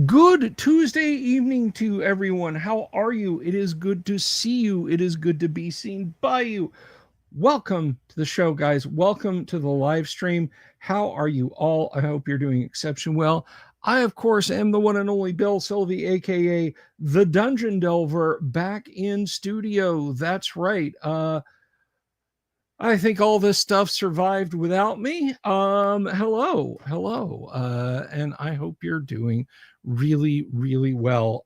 Good Tuesday evening to everyone. How are you? It is good to see you. It is good to be seen by you. Welcome to the show, guys. Welcome to the live stream. How are you all? I hope you're doing exceptionally well. I, of course, am the one and only Bill Sylvie, aka the Dungeon Delver, back in studio. That's right. I think all this stuff survived without me. Hello, and I hope you're doing really, really well.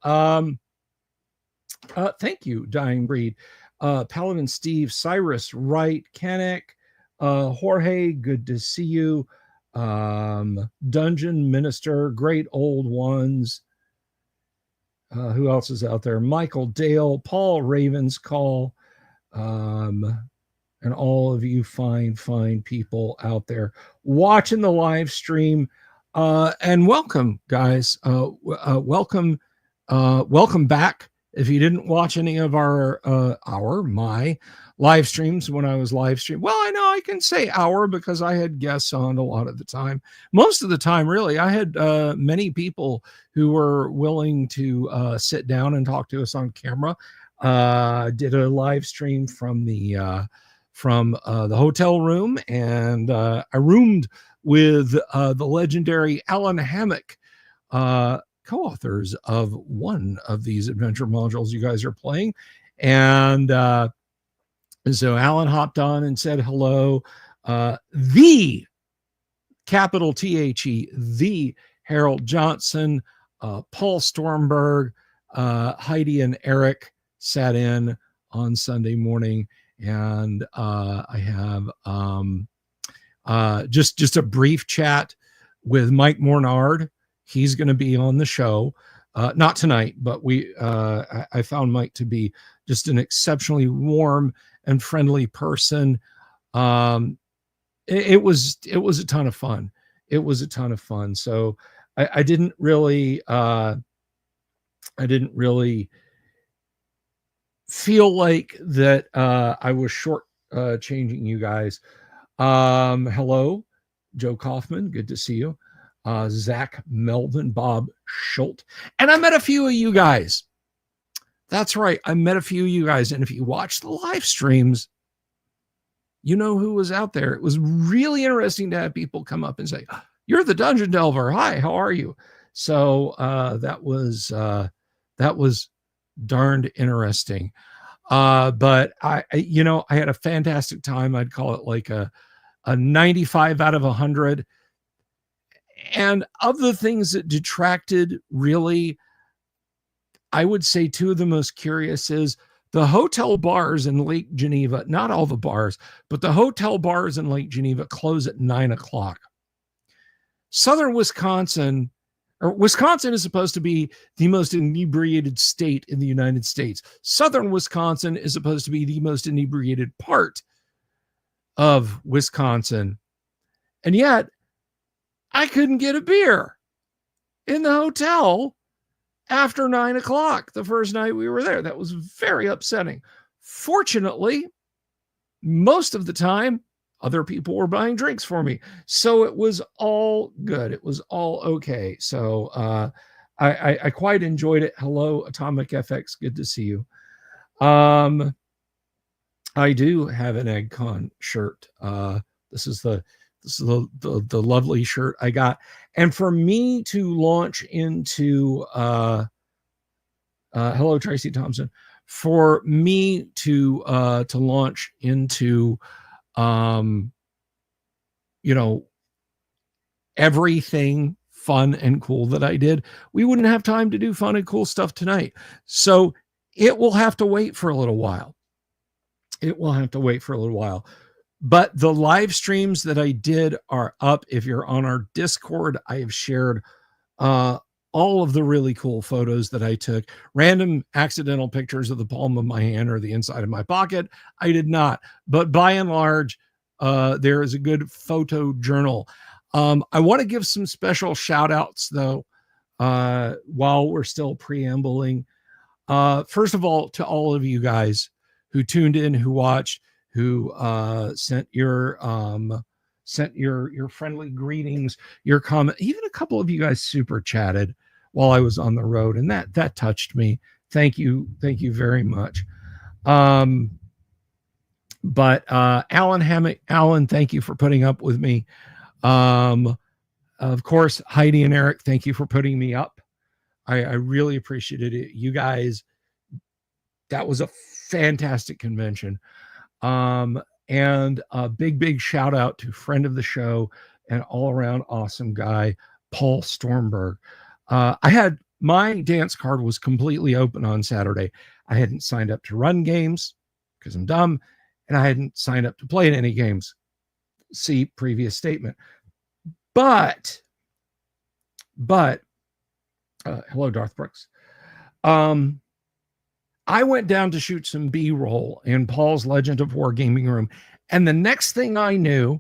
Thank you, Dying Breed, Paladin Steve, Cyrus, Wright, Kennick, Jorge. Good to see you. Dungeon Minister, great old ones. Who else is out there? Michael Dale, Paul Ravenscall. And all of you fine people out there watching the live stream. And welcome, guys. Welcome back. If you didn't watch any of my live streams when I was live streaming, well, I know I can say our because I had guests on a lot of the time. Most of the time, really, I had many people who were willing to sit down and talk to us on camera. Did a live stream from the hotel room, and I roomed with the legendary Alan Hammock, co-authors of one of these adventure modules you guys are playing. And so Alan hopped on and said hello. The capital THE, the Harold Johnson, Paul Stormberg, Heidi and Eric sat in on Sunday morning. And I have just a brief chat with Mike Mornard. He's going to be on the show, not tonight, but I found Mike to be just an exceptionally warm and friendly person. It was a ton of fun. It was a ton of fun. So I didn't really feel like that I was short changing you guys. Hello, Joe Kaufman. Good to see you. Zach Melvin, Bob Schultz. And I met a few of you guys. That's right. I met a few of you guys. And if you watch the live streams, you know who was out there. It was really interesting to have people come up and say, "You're the Dungeon Delver. Hi, how are you?" So that was darned interesting. But I had a fantastic time. I'd call it like a 95 out of 100. And of the things that detracted, really, I would say two of the most curious is the hotel bars in Lake Geneva. Not all the bars, but the hotel bars in Lake Geneva close at 9:00. Southern Wisconsin is supposed to be the most inebriated state in the United States. Southern Wisconsin is supposed to be the most inebriated part of Wisconsin. And yet, I couldn't get a beer in the hotel after 9:00 the first night we were there. That was very upsetting. Fortunately, most of the time, other people were buying drinks for me. So it was all good. It was all okay. So I quite enjoyed it. Hello, Atomic FX. Good to see you. I do have an EggCon shirt. This is the lovely shirt I got. And for me to launch into hello, Tracy Thompson. For me to launch into everything fun and cool that I did, we wouldn't have time to do fun and cool stuff tonight. So it will have to wait for a little while. But the live streams that I did are up. If you're on our Discord, I have shared all of the really cool photos that I took. Random accidental pictures of the palm of my hand or the inside of my pocket, I did not. But by and large, there is a good photo journal. I want to give some special shout outs, though, while we're still preambling. First of all, to all of you guys who tuned in, who watched, who sent your friendly greetings, your comment. Even a couple of you guys super chatted. while I was on the road, and that touched me. Thank you very much. But Alan, thank you for putting up with me. Of course, Heidi and Eric, thank you for putting me up. I really appreciated it. You guys, that was a fantastic convention. And a big shout out to friend of the show and all around awesome guy, Paul Stormberg. I had my dance card was completely open on Saturday. I hadn't signed up to run games because I'm dumb, and I hadn't signed up to play in any games. See previous statement. But hello, Darth Brooks. I went down to shoot some B-roll in Paul's Legend of War gaming room, and the next thing I knew,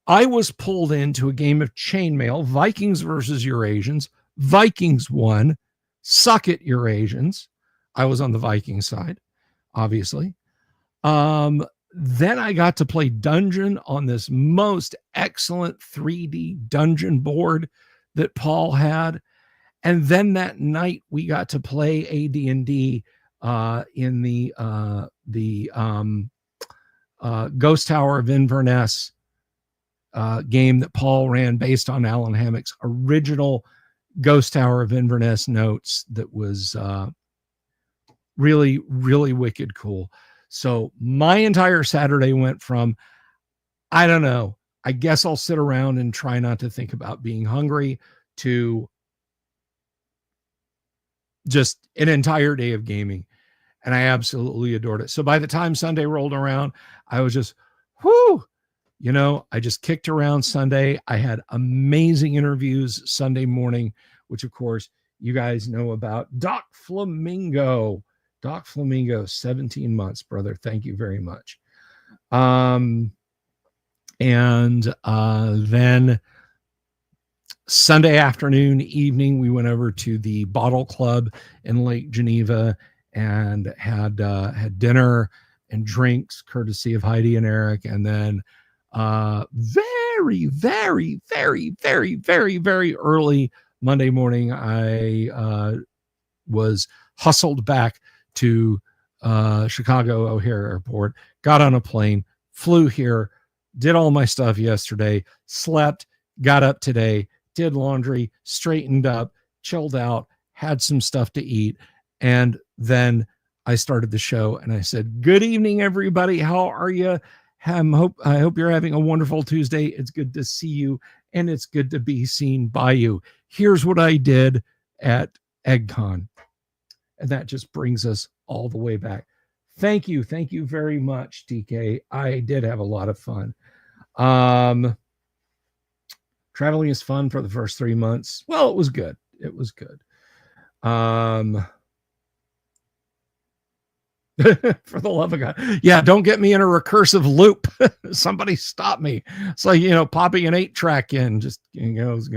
I was pulled into a game of chainmail, Vikings versus Eurasians. Vikings won. Suck it, Eurasians. I was on the Viking side, obviously. Then I got to play Dungeon on this most excellent 3D dungeon board that Paul had. And then that night we got to play AD&D in the Ghost Tower of Inverness game that Paul ran based on Alan Hammock's original Ghost Tower of Inverness notes. That was really wicked cool. So my entire Saturday went from, I don't know, I guess I'll sit around and try not to think about being hungry, to just an entire day of gaming. And I absolutely adored it. So by the time Sunday rolled around, I was just, whoo, I just kicked around Sunday. I had amazing interviews Sunday morning, which of course you guys know about. Doc Flamingo, 17 months, brother. Thank you very much. And then Sunday afternoon, evening, we went over to the Bottle Club in Lake Geneva and had dinner and drinks, courtesy of Heidi and Eric. And then very early Monday morning, I was hustled back to Chicago O'Hare Airport, got on a plane, flew here, did all my stuff yesterday, slept, got up today, did laundry, straightened up, chilled out, had some stuff to eat, and then I started the show and I said, good evening, everybody. How are you? I hope you're having a wonderful Tuesday. It's good to see you, and it's good to be seen by you. Here's what I did at EggCon. And that just brings us all the way back. Thank you very much, DK. I did have a lot of fun. Traveling is fun for the first 3 months. Well, it was good. For the love of God. Yeah, don't get me in a recursive loop. Somebody stop me. It's like, popping an 8-track in, just goes.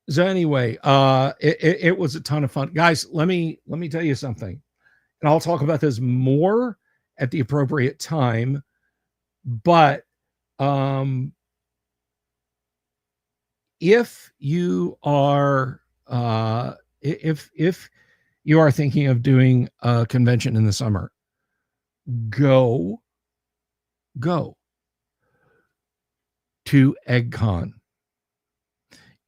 So anyway, it was a ton of fun. Guys, let me tell you something. And I'll talk about this more at the appropriate time. But if you are if you are thinking of doing a convention in the summer, go to EggCon.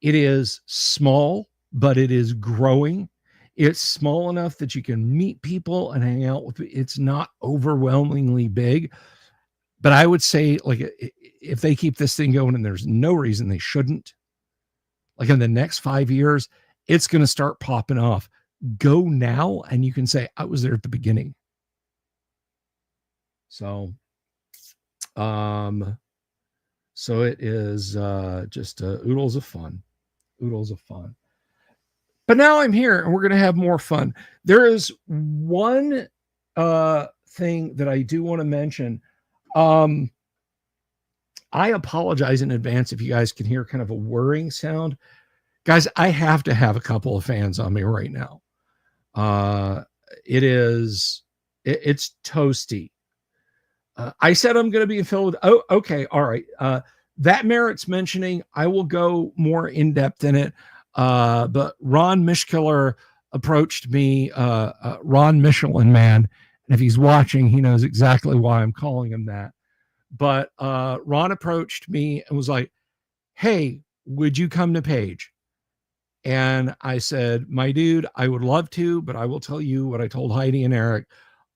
It is small, but it is growing. It's small enough that you can meet people and hang out with. It's not overwhelmingly big, but I would say, like, if they keep this thing going, and there's no reason they shouldn't, like in the next 5 years, it's going to start popping off. Go now, and you can say, I was there at the beginning. So it is just oodles of fun. But now I'm here, and we're going to have more fun. There is one thing that I do want to mention. I apologize in advance if you guys can hear kind of a whirring sound. Guys, I have to have a couple of fans on me right now. It's toasty. I said I'm going to be filled. Oh, okay. All right. that merits mentioning. I will go more in depth in it. But Ron Mishkiller approached me, Ron Michelin Man. And if he's watching, he knows exactly why I'm calling him that. But Ron approached me and was like, hey, would you come to Page? And I said, my dude, I would love to, but I will tell you what I told Heidi and Eric.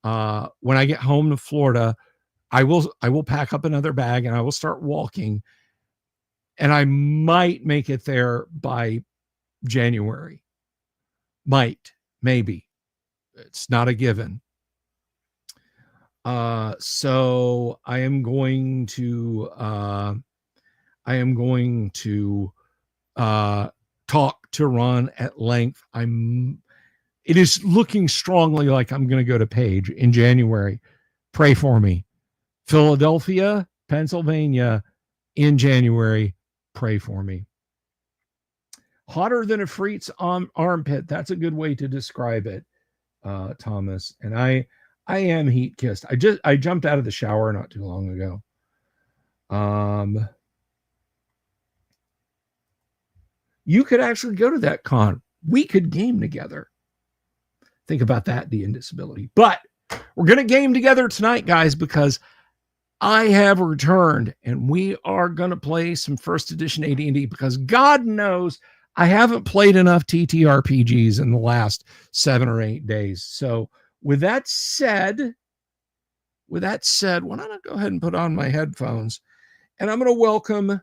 When I get home to Florida, I will pack up another bag and I will start walking. And I might make it there by January. Might, maybe. It's not a given. So I am going to talk to Ron at length. It is looking strongly like I'm going to go to Page in January. Pray for me. Philadelphia, Pennsylvania in January. Pray for me. Hotter than a Freet's armpit. That's a good way to describe it, Thomas. And I am heat kissed. I jumped out of the shower not too long ago. You could actually go to that con. We could game together. Think about that, the indisability. But we're going to game together tonight, guys, because I have returned and we are going to play some first edition AD&D because God knows I haven't played enough TTRPGs in the last 7 or 8 days. So with that said, why don't I go ahead and put on my headphones and I'm going to welcome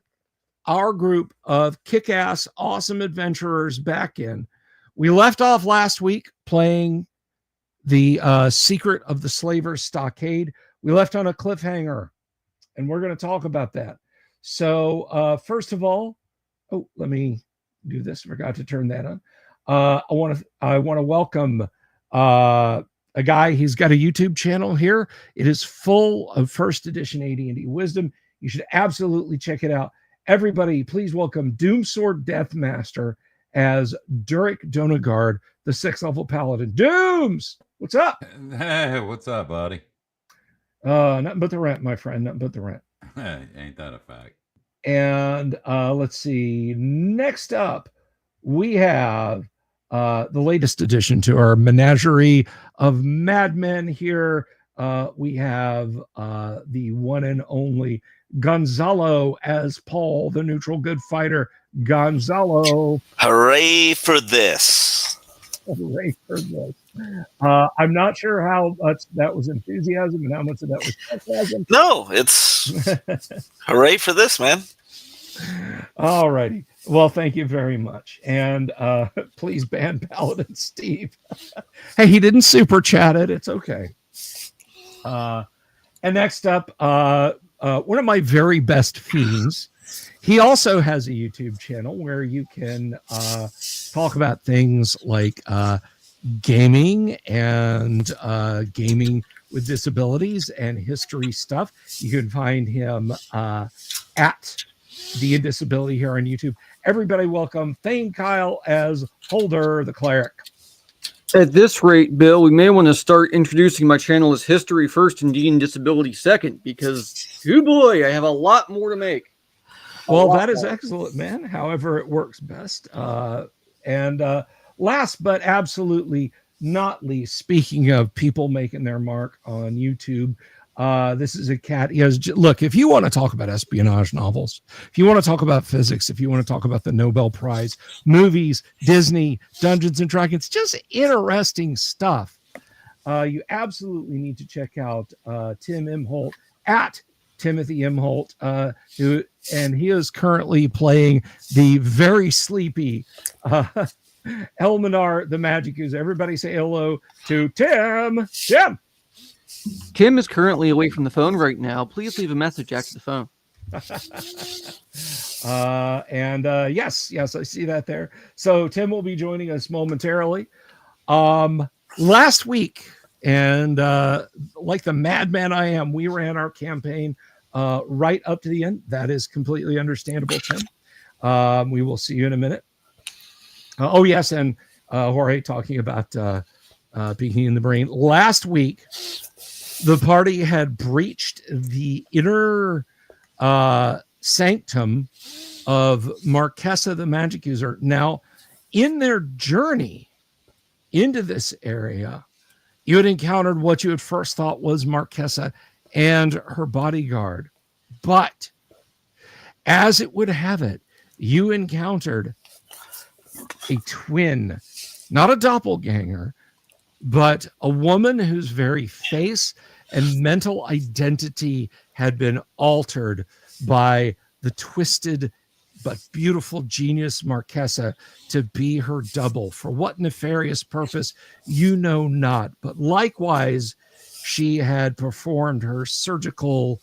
our group of kick-ass, awesome adventurers back in. We left off last week playing the Secret of the Slaver's Stockade. We left on a cliffhanger, and we're going to talk about that. So first of all, let me do this. Forgot to turn that on. I want to welcome a guy. He's got a YouTube channel here. It is full of first edition AD&D wisdom. You should absolutely check it out. Everybody, please welcome Doomsword Deathmaster as Durik Donagard, the 6th level paladin. Dooms, what's up? Hey, what's up, buddy? Nothing but the rent, my friend. Nothing but the rent. Hey, ain't that a fact? And let's see. Next up, we have the latest addition to our menagerie of madmen here. We have the one and only Gonzalo as Paul, the neutral good fighter. Gonzalo. Hooray for this. Hooray for this. I'm not sure how much that was enthusiasm and how much of that was sarcasm. No, it's hooray for this, man. All righty. Well, thank you very much. And please ban Paladin Steve. Hey, he didn't super chat it. It's okay. And next up, one of my very best fiends. He also has a YouTube channel where you can talk about things like gaming and gaming with disabilities and history stuff. You can find him at The Indisability here on YouTube. Everybody welcome Thane Kyle as Holder the Cleric. At this rate, Bill, we may want to start introducing my channel as History First and Disability Second, because, oh boy, I have a lot more to make. Well, that is excellent, man. However it works best. And last but absolutely not least, speaking of people making their mark on YouTube, this is a cat. He has, look, if you want to talk about espionage novels, if you want to talk about physics, if you want to talk about the Nobel Prize, movies, Disney, Dungeons and Dragons, just interesting stuff, you absolutely need to check out Tim Imholt at Timothy Imholt, and he is currently playing the very sleepy Elminar the Magic User. Everybody say hello to Tim. Tim! Tim is currently away from the phone right now. Please leave a message after the phone. Yes, I see that there. So Tim will be joining us momentarily. Last week, and like the madman I am, we ran our campaign right up to the end. That is completely understandable, Tim. We will see you in a minute. Oh, yes, and Jorge talking about peeking in the brain. Last week, the party had breached the inner sanctum of Marquesa the magic user. Now, in their journey into this area, you had encountered what you at first thought was Marquesa and her bodyguard. But as it would have it, you encountered a twin, not a doppelganger, but a woman whose very face and mental identity had been altered by the twisted but beautiful genius Marquesa to be her double. For what nefarious purpose, you know not. But likewise, she had performed her surgical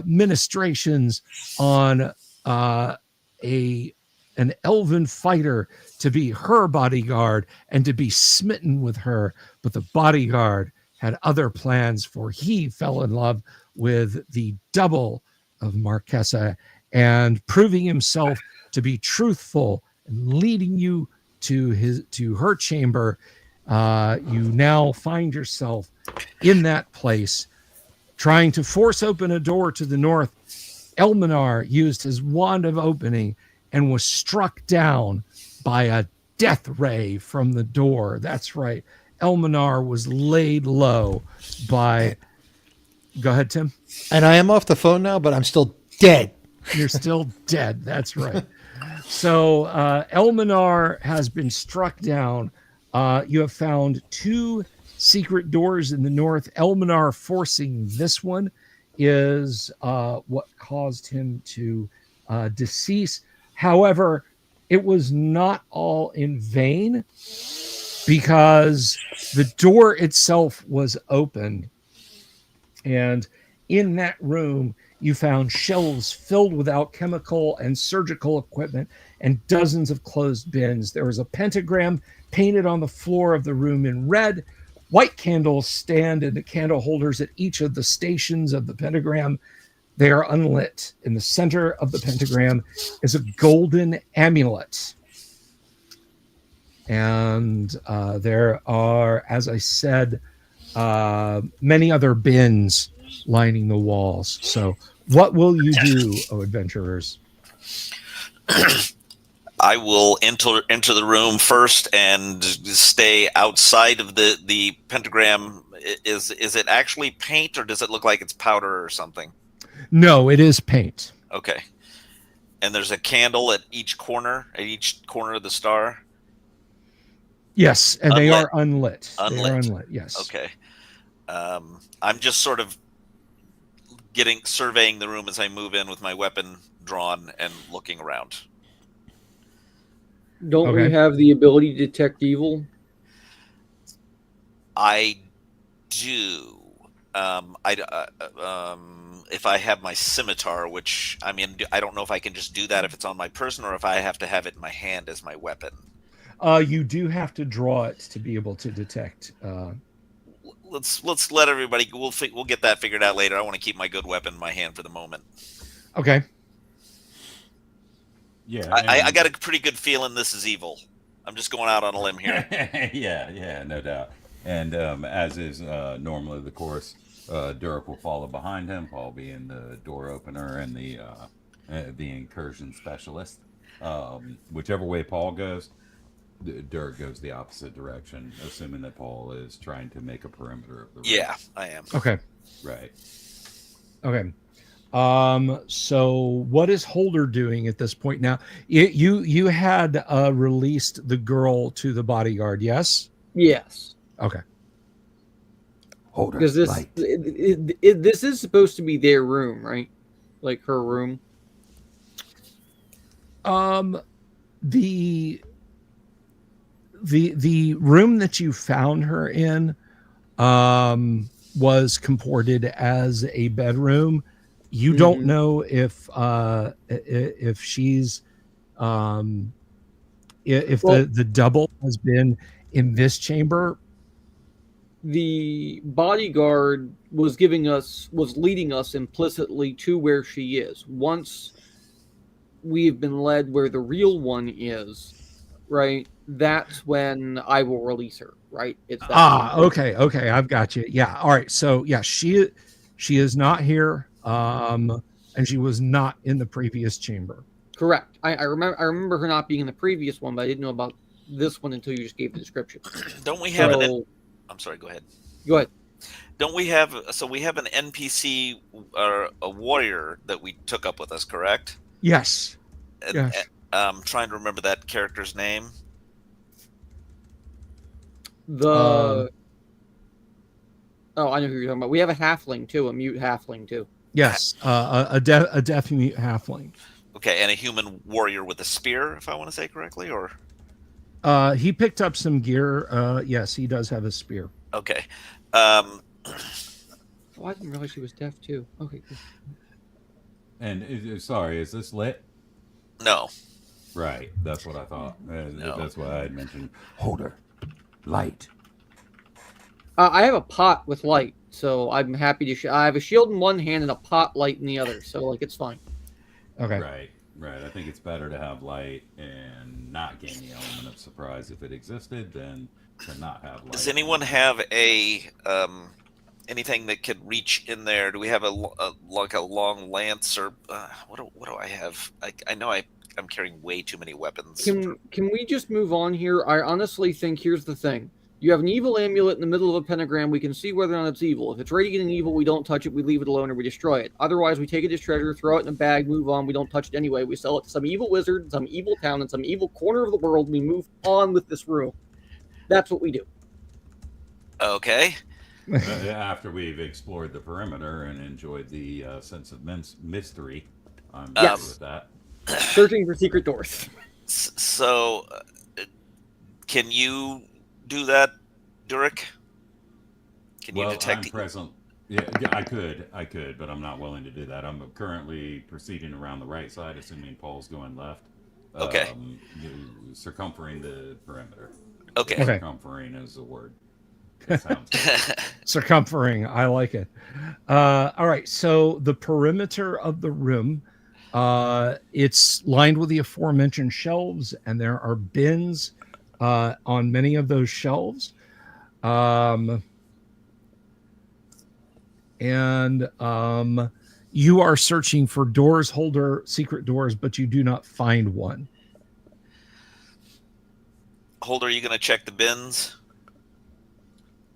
ministrations on an elven fighter to be her bodyguard and to be smitten with her. But the bodyguard had other plans, for he fell in love with the double of Marquesa, and proving himself to be truthful and leading you to her chamber, you now find yourself in that place, trying to force open a door to the north. Elminar used his wand of opening and was struck down by a death ray from the door. That's right. Elminar was laid low by... Go ahead, Tim. And I am off the phone now, but I'm still dead. You're still dead. That's right. So Elminar has been struck down. You have found 2 secret doors in the north. Elminar forcing this one is what caused him to decease. However, it was not all in vain, because the door itself was open, and in that room you found shelves filled with alchemical and surgical equipment and dozens of closed bins. There was a pentagram painted on the floor of the room in red. White candles stand in the candle holders at each of the stations of the pentagram. They are unlit. In the center of the pentagram is a golden amulet. And there are, as I said, many other bins lining the walls. So what will you do, O adventurers? I will enter the room first and stay outside of the pentagram. Is it actually paint, or does it look like it's powder or something? No, it is paint. Okay. And there's a candle at each corner of the star? Yes, and Unlit. they are unlit. Unlit. They are unlit, yes. Okay. I'm just sort of surveying the room as I move in with my weapon drawn and looking around. Don't we have the ability to detect evil? I do. If I have my scimitar, which, I mean, I don't know if I can just do that if it's on my person, or if I have to have it in my hand as my weapon. You do have to draw it to be able to detect. Let's let everybody. We'll get that figured out later. I want to keep my good weapon in my hand for the moment. Okay. Yeah, I got a pretty good feeling this is evil. I'm just going out on a limb here. yeah, no doubt. And as is normally the course, Dirk will follow behind him, Paul being the door opener and the incursion specialist. Whichever way Paul goes, Dirk goes the opposite direction, assuming that Paul is trying to make a perimeter of the room. Yeah, I am. Okay. Right. Okay. So what is Holder doing at this point now? You had released the girl to the bodyguard, yes? Yes. Okay. Holder, Because this light. this is supposed to be their room, right? Like her room. The room that you found her in was comported as a bedroom. You don't know if she's if the double has been in this chamber. The bodyguard was leading us implicitly to where she is. Once we've been led where the real one is, right? That's when I will release her, right? It's that Okay, I've got you. Yeah, all right. So yeah, she is not here. and she was not in the previous chamber. Correct. I remember her not being in the previous one, but I didn't know about this one until you just gave the description. Don't we have So, I'm sorry, go ahead. go ahead. Don't we have we have an NPC or a warrior that we took up with us, correct? Yes. And, Yes. I'm trying to remember that character's name. Oh, I know who you're talking about. We have a halfling too, a mute halfling too. Yes. A deaf mute halfling. Okay, and a human warrior with a spear, if I want to say correctly, or He picked up some gear. Yes, he does have a spear. okay. Oh, I didn't realize she was deaf too. Okay. Good. And sorry, is this lit? No. Right, that's what I thought. No. That's why I had mentioned. Holder. Light. I have a pot with light, so I'm happy to. I have a shield in one hand and a pot light in the other, so like it's fine. Okay. Right. I think it's better to have light and not gain the element of surprise if it existed than to not have light. Does anyone have a anything that could reach in there? Do we have a long lance or what do I have? I know I'm carrying way too many weapons. Can we just move on here? I honestly think here's the thing. You have an evil amulet in the middle of a pentagram. We can see whether or not it's evil. If it's radiant evil, we don't touch it. We leave it alone or we destroy it. Otherwise, we take it as treasure, throw it in a bag, move on. We don't touch it anyway. We sell it to some evil wizard, some evil town, in some evil corner of the world. We move on with this room. That's what we do. Okay. After we've explored the perimeter and enjoyed the sense of mystery, I'm Yes. good with that. Searching for secret doors. So, can you do that, Durek? Can you detect? I'm present. Yeah, I could, but I'm not willing to do that. I'm currently proceeding around the right side, assuming Paul's going left. Okay. Circumferring the perimeter. Okay. Okay. Circumferring is a word. It sounds good. Circumferring. I like it. All right. So the perimeter of the room, it's lined with the aforementioned shelves, and there are bins on many of those shelves. You are searching for doors, Holder, secret doors, but you do not find one. Holder, are you going to check the bins?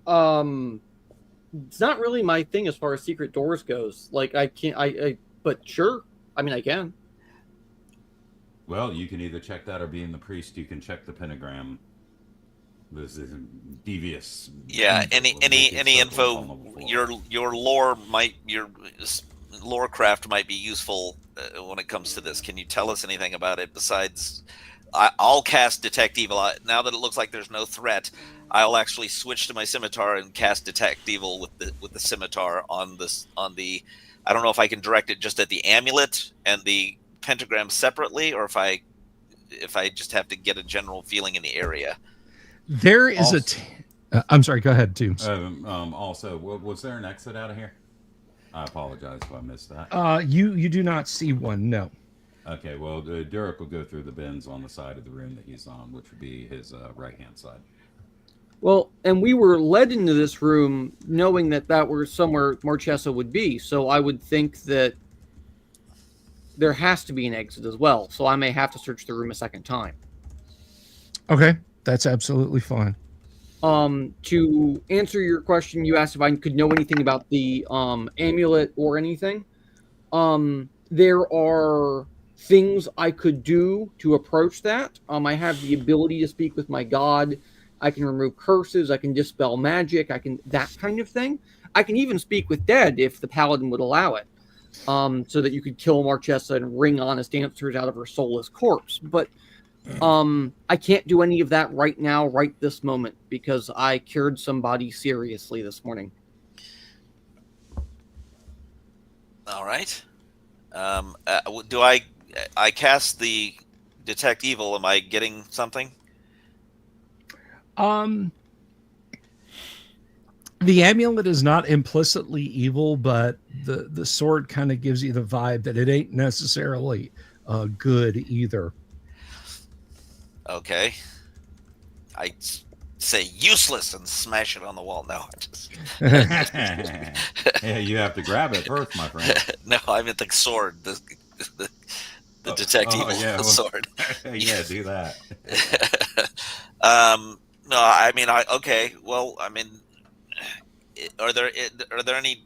It's not really my thing as far as secret doors goes. Like I can't. But sure. I mean, I can. Well, you can either check that or being the priest, you can check the pentagram. This is devious. Yeah. Any info? Your lore craft might be useful when it comes to this. Can you tell us anything about it besides? I'll cast Detect Evil. Now that it looks like there's no threat, I'll actually switch to my scimitar and cast Detect Evil with the scimitar on the. I don't know if I can direct it just at the amulet and the pentagram separately, or if I just have to get a general feeling in the area. There is I'm sorry. Go ahead, Toombs. Also, was there an exit out of here? I apologize if I missed that. You do not see one. No. Okay, well, Durek will go through the bins on the side of the room that he's on, which would be his right-hand side. Well, and we were led into this room knowing that were somewhere Marchesa would be, so I would think that there has to be an exit as well, so I may have to search the room a second time. Okay, that's absolutely fine. To answer your question, you asked if I could know anything about the amulet or anything. There are things I could do to approach that. I have the ability to speak with my god. I can remove curses. I can dispel magic. I can that kind of thing. I can even speak with dead if the paladin would allow it, so that you could kill Marchesa and wring honest answers out of her soulless corpse. But I can't do any of that right now, right this moment, because I cured somebody seriously this morning. All right. Do I cast the Detect Evil? Am I getting something? The amulet is not implicitly evil, but the sword kind of gives you the vibe that it ain't necessarily good either. Okay. say useless and smash it on the wall. No, I just Yeah, you have to grab it first, my friend. no, I meant the sword, the detect evil yeah, well, sword. yeah, do that. No, I mean, okay. Well, I mean, are there any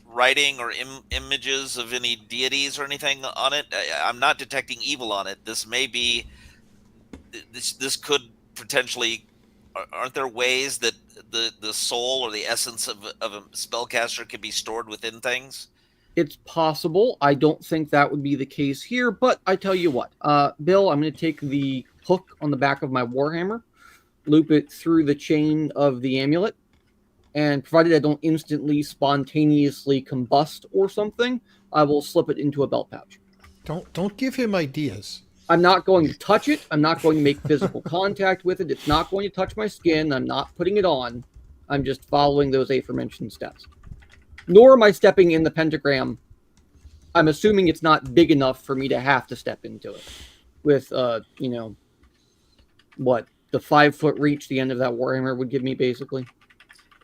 writing or images of any deities or anything on it? I'm not detecting evil on it. This may be this could potentially. Aren't there ways that the soul or the essence of a spellcaster can be stored within things? It's possible. I don't think that would be the case here, but I tell you what, Bill, I'm going to take the hook on the back of my warhammer, loop it through the chain of the amulet, and provided I don't instantly spontaneously combust or something, I will slip it into a belt pouch. Don't give him ideas. I'm not going to touch it. I'm not going to make physical contact with it. It's not going to touch my skin. I'm not putting it on. I'm just following those aforementioned steps. Nor am I stepping in the pentagram. I'm assuming it's not big enough for me to have to step into it. With, what, the 5-foot reach the end of that warhammer would give me, basically.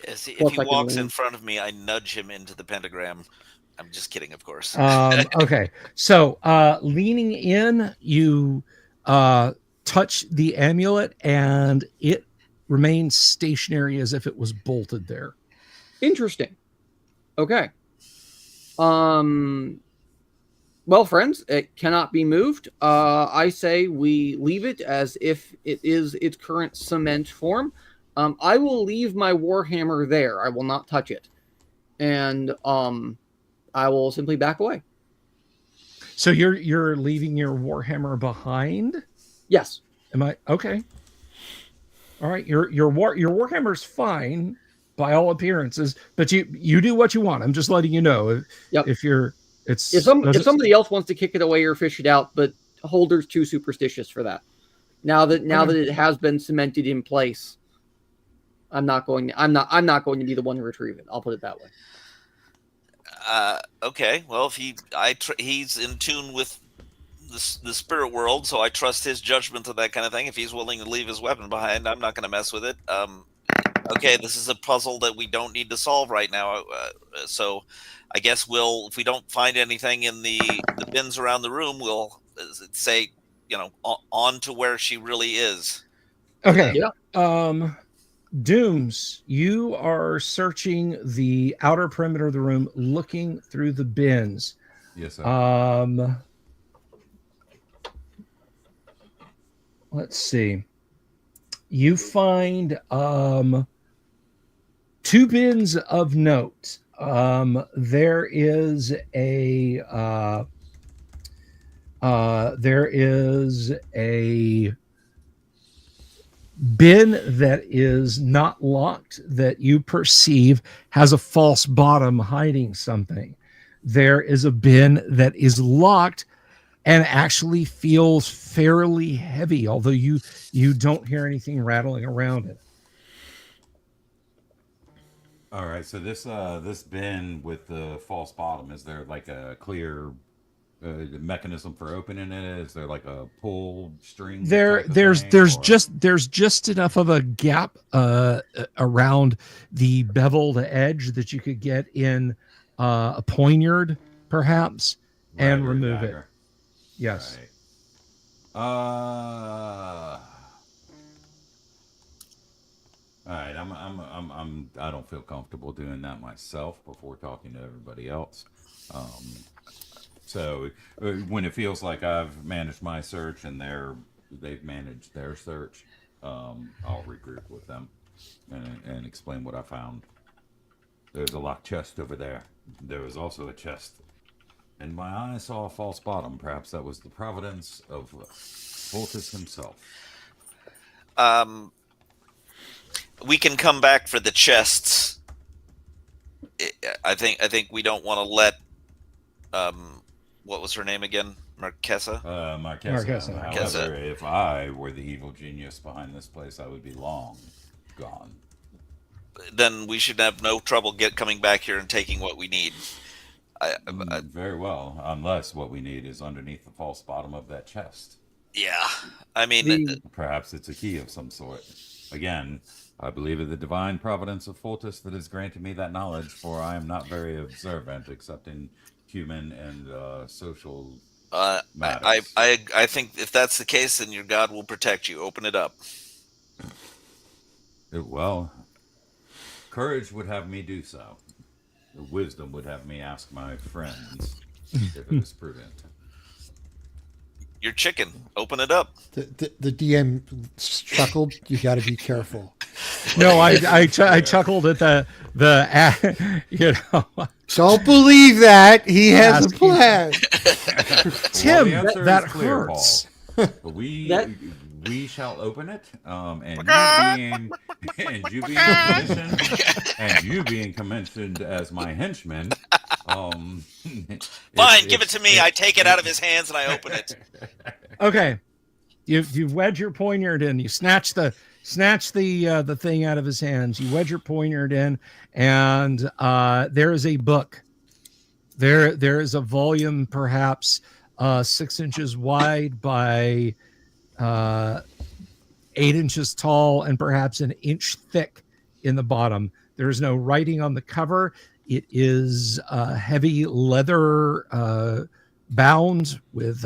If he Plus I can walks in lean. front of me, I nudge him into the pentagram. I'm just kidding, of course. Okay. So leaning in, you touch the amulet and it remains stationary as if it was bolted there. Interesting. Okay. Well, friends, it cannot be moved. I say we leave it as if it is its current cement form. I will leave my warhammer there. I will not touch it. And I will simply back away. So you're leaving your warhammer behind? Yes. Am I okay? All right. Your warhammer's fine by all appearances, but you do what you want. I'm just letting you know. Yep. If if somebody else wants to kick it away or fish it out, but Holder's too superstitious for that. Now that it has been cemented in place, I'm not going to be the one to retrieve it. I'll put it that way. Okay. Well, if he's in tune with the spirit world, so I trust his judgment of that kind of thing. If he's willing to leave his weapon behind, I'm not going to mess with it. Okay, this is a puzzle that we don't need to solve right now. So I guess if we don't find anything in the bins around the room, we'll say, on to where she really is. Okay. Yeah. Dooms, you are searching the outer perimeter of the room, looking through the bins. Yes, sir. Let's see. You find 2 bins of note. There is a bin that is not locked that you perceive has a false bottom hiding something. There is a bin that is locked and actually feels fairly heavy, although you don't hear anything rattling around it. All right, so this bin with the false bottom, is there like a clear mechanism for opening it? Is there like a pull string? There's just enough of a gap around the beveled edge that you could get in a poignard, perhaps, and remove it. Yes. Right. All right. I don't feel comfortable doing that myself before talking to everybody else. So when it feels like I've managed my search and they've managed their search, I'll regroup with them and explain what I found. There's a locked chest over there. There was also a chest. And my eye saw a false bottom. Perhaps that was the providence of Voltus himself. We can come back for the chests. I think we don't want to let what was her name again? Marquesa? Marquesa. However, if I were the evil genius behind this place, I would be long gone. Then we should have no trouble coming back here and taking what we need. Very well, unless what we need is underneath the false bottom of that chest. Yeah, I mean, perhaps it's a key of some sort. Again, I believe in the divine providence of Fultus that has granted me that knowledge, for I am not very observant except in human and social matters. I think if that's the case, then your God will protect you. Open it up. Well, courage would have me do so. Wisdom would have me ask my friends if it is prudent. Your chicken. Open it up. The DM chuckled. You got to be careful. No, I chuckled at you know. Don't believe that. He has a Asking- plan. Tim, the answer that is clear, hurts. Paul. We shall open it, and you being commissioned, and you being commissioned as my henchman. Fine, give it to me. I take it out of his hands and I open it. Okay, you wedge your poignard in. You snatch the thing out of his hands. You wedge your poignard in, and there is a book. There is a volume, perhaps 6 inches wide by 8 inches tall, and perhaps an inch thick in the bottom. There is no writing on the cover. It is heavy leather bound with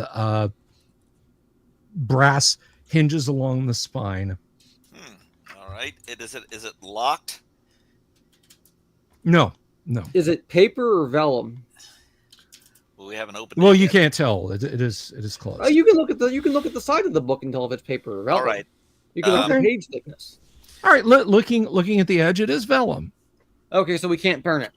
brass hinges along the spine. All right. Is it locked? No. Is it paper or vellum? Well, we haven't opened. Well, it you yet. can't tell. It is closed. Oh, you can look at the side of the book and tell if it's paper or vellum. All right. You can look at the Okay. page thickness. All right, looking at the edge, it is vellum. Okay, so we can't burn it.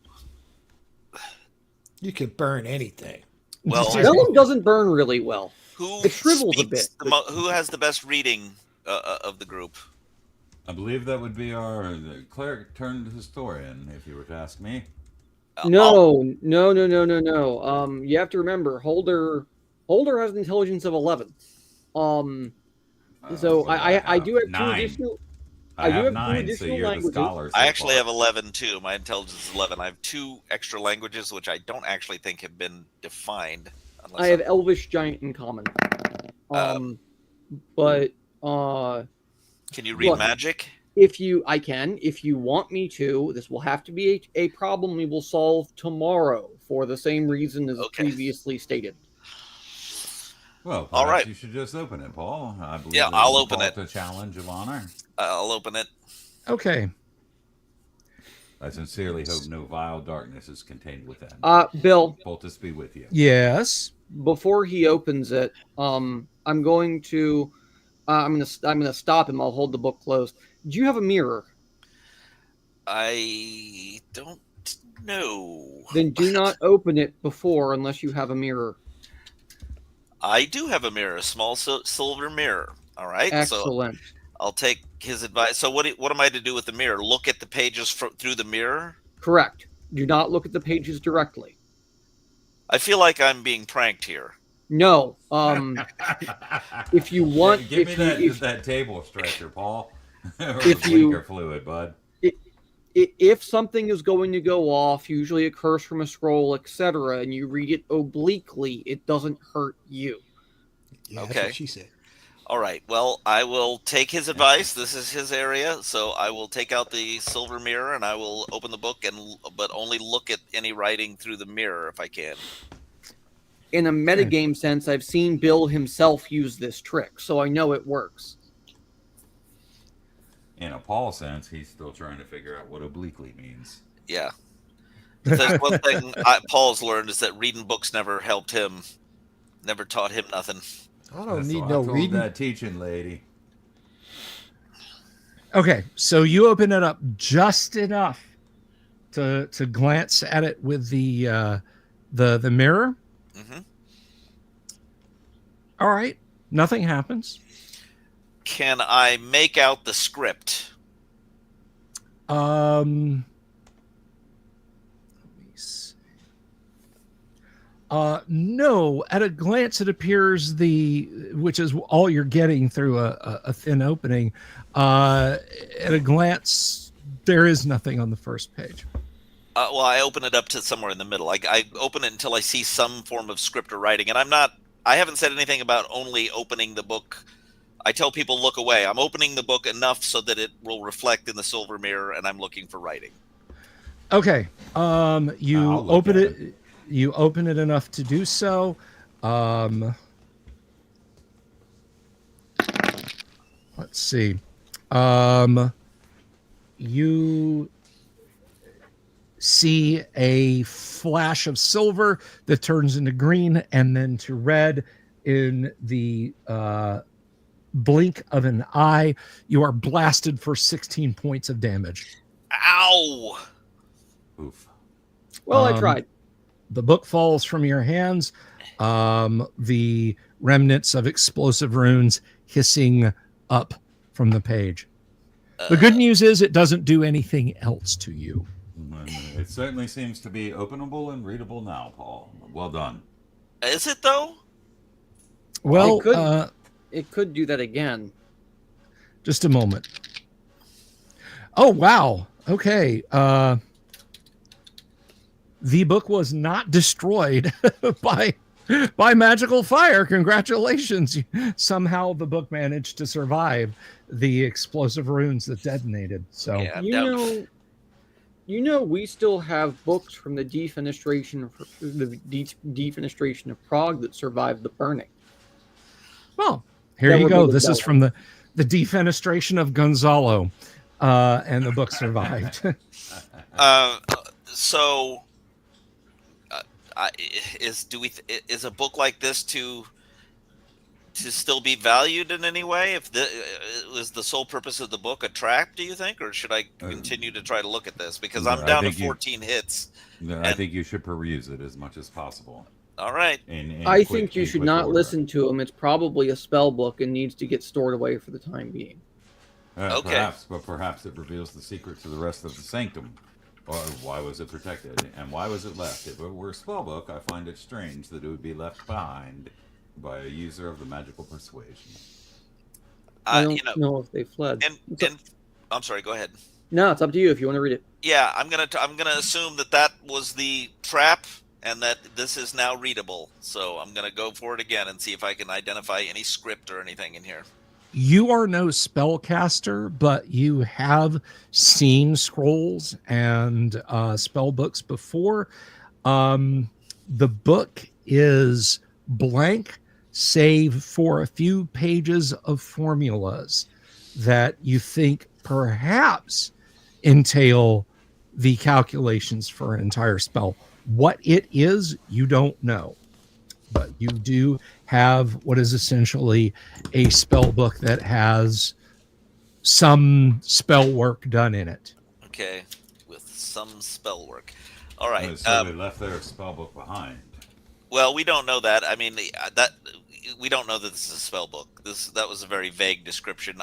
You can burn anything. Well, Vellum doesn't burn really well. who It shrivels a speaks bit. who has the best reading of the group? I believe that would be our cleric turned historian, if you were to ask me. No. You have to remember, Holder has an intelligence of 11. So I do have two 9. additional. I do have have two 9, so additional you're the languages. scholar. I actually have 11 too. My intelligence is 11. I have 2 extra languages, which I don't actually think have been defined. Unless I have Elvish Giant in common. But Can you read look, magic? if you want me to, this will have to be a problem we will solve tomorrow for the same reason as Okay. previously stated. Well, All perhaps right. you should just open it, Paul. I believe Yeah, it I'll is open called it. A challenge of honor. I'll open it. Okay. I sincerely hope no vile darkness is contained within. Bill, Fultus be with you. Yes. before he opens it, I'm going to stop him. I'll hold the book closed. Do you have a mirror? I don't know. Then do not open it before unless you have a mirror. I do have a mirror, a small silver mirror. All right. So Excellent. I'll take his advice. So what am I to do with the mirror? Look at the pages through the mirror? Correct. Do not look at the pages directly. I feel like I'm being pranked here. No. If you want, give me if that table stretcher, Paul. Or If the you- blinker fluid, bud. if something is going to go off, usually a curse from a scroll, etc., and you read it obliquely, it doesn't hurt you. Yeah, Okay. That's what she said. All right. Well, I will take his advice. This is his area, so I will take out the silver mirror and I will open the book but only look at any writing through the mirror if I can. In a metagame sense, I've seen Bill himself use this trick, so I know it works. In a Paul sense, he's still trying to figure out what obliquely means. Yeah. If there's one thing Paul's learned is that reading books never helped him, never taught him nothing. I don't That's need what no I told reading. that teaching lady. Okay, so you open it up just enough to glance at it with the mirror. Hmm. All right, nothing happens. Can I make out the script? Let me see. No, at a glance, it appears which is all you're getting through a thin opening. At a glance, there is nothing on the first page. Well, I open it up to somewhere in the middle. I open it until I see some form of script or writing, and I haven't said anything about only opening the book. I tell people look away. I'm opening the book enough so that it will reflect in the silver mirror, and I'm looking for writing. Okay. You I'll look open at it. You open it enough to do so. Let's see. You see a flash of silver that turns into green and then to red in the blink of an eye. You are blasted for 16 points of damage. Ow! Oof. Well, I tried. The book falls from your hands. The remnants of explosive runes hissing up from the page. The good news is it doesn't do anything else to you. It certainly seems to be openable and readable now, Paul. Well done. Is it though? Well, It could do that again. just a moment. Oh, wow. Okay. The book was not destroyed by magical fire. Congratulations. Somehow the book managed to survive the explosive runes that detonated. So Yeah, I'm down. You know, we still have books from the defenestration of Prague that survived the burning. well, here That you would go. be the This is devil. from the defenestration of Gonzalo. And the book survived. So, is a book like this to still be valued in any way? If is the sole purpose of the book a trap, do you think, or should I continue to try to look at this because I'm I down to think 14 hits? I think you should peruse it as much as possible. All right. I think you should not listen to him. It's probably a spell book and needs to get stored away for the time being. Okay. Perhaps it reveals the secret to the rest of the sanctum. Or why was it protected? And why was it left? If it were a spell book, I find it strange that it would be left behind by a user of the magical persuasion. I don't know if they fled. And I'm sorry. Go ahead. No, it's up to you if you want to read it. Yeah, I'm gonna assume that was the trap and that this is now readable. So I'm gonna go for it again and see if I can identify any script or anything in here. You are no spellcaster, but you have seen scrolls and spell books before. The book is blank, save for a few pages of formulas that you think perhaps entail the calculations for an entire spell. What it is, you don't know. But you do have what is essentially a spell book that has some spell work done in it. Okay, with some spell work. All right. So they left their spell book behind. Well, we don't know that. I mean, that we don't know that this is a spell book. That was a very vague description.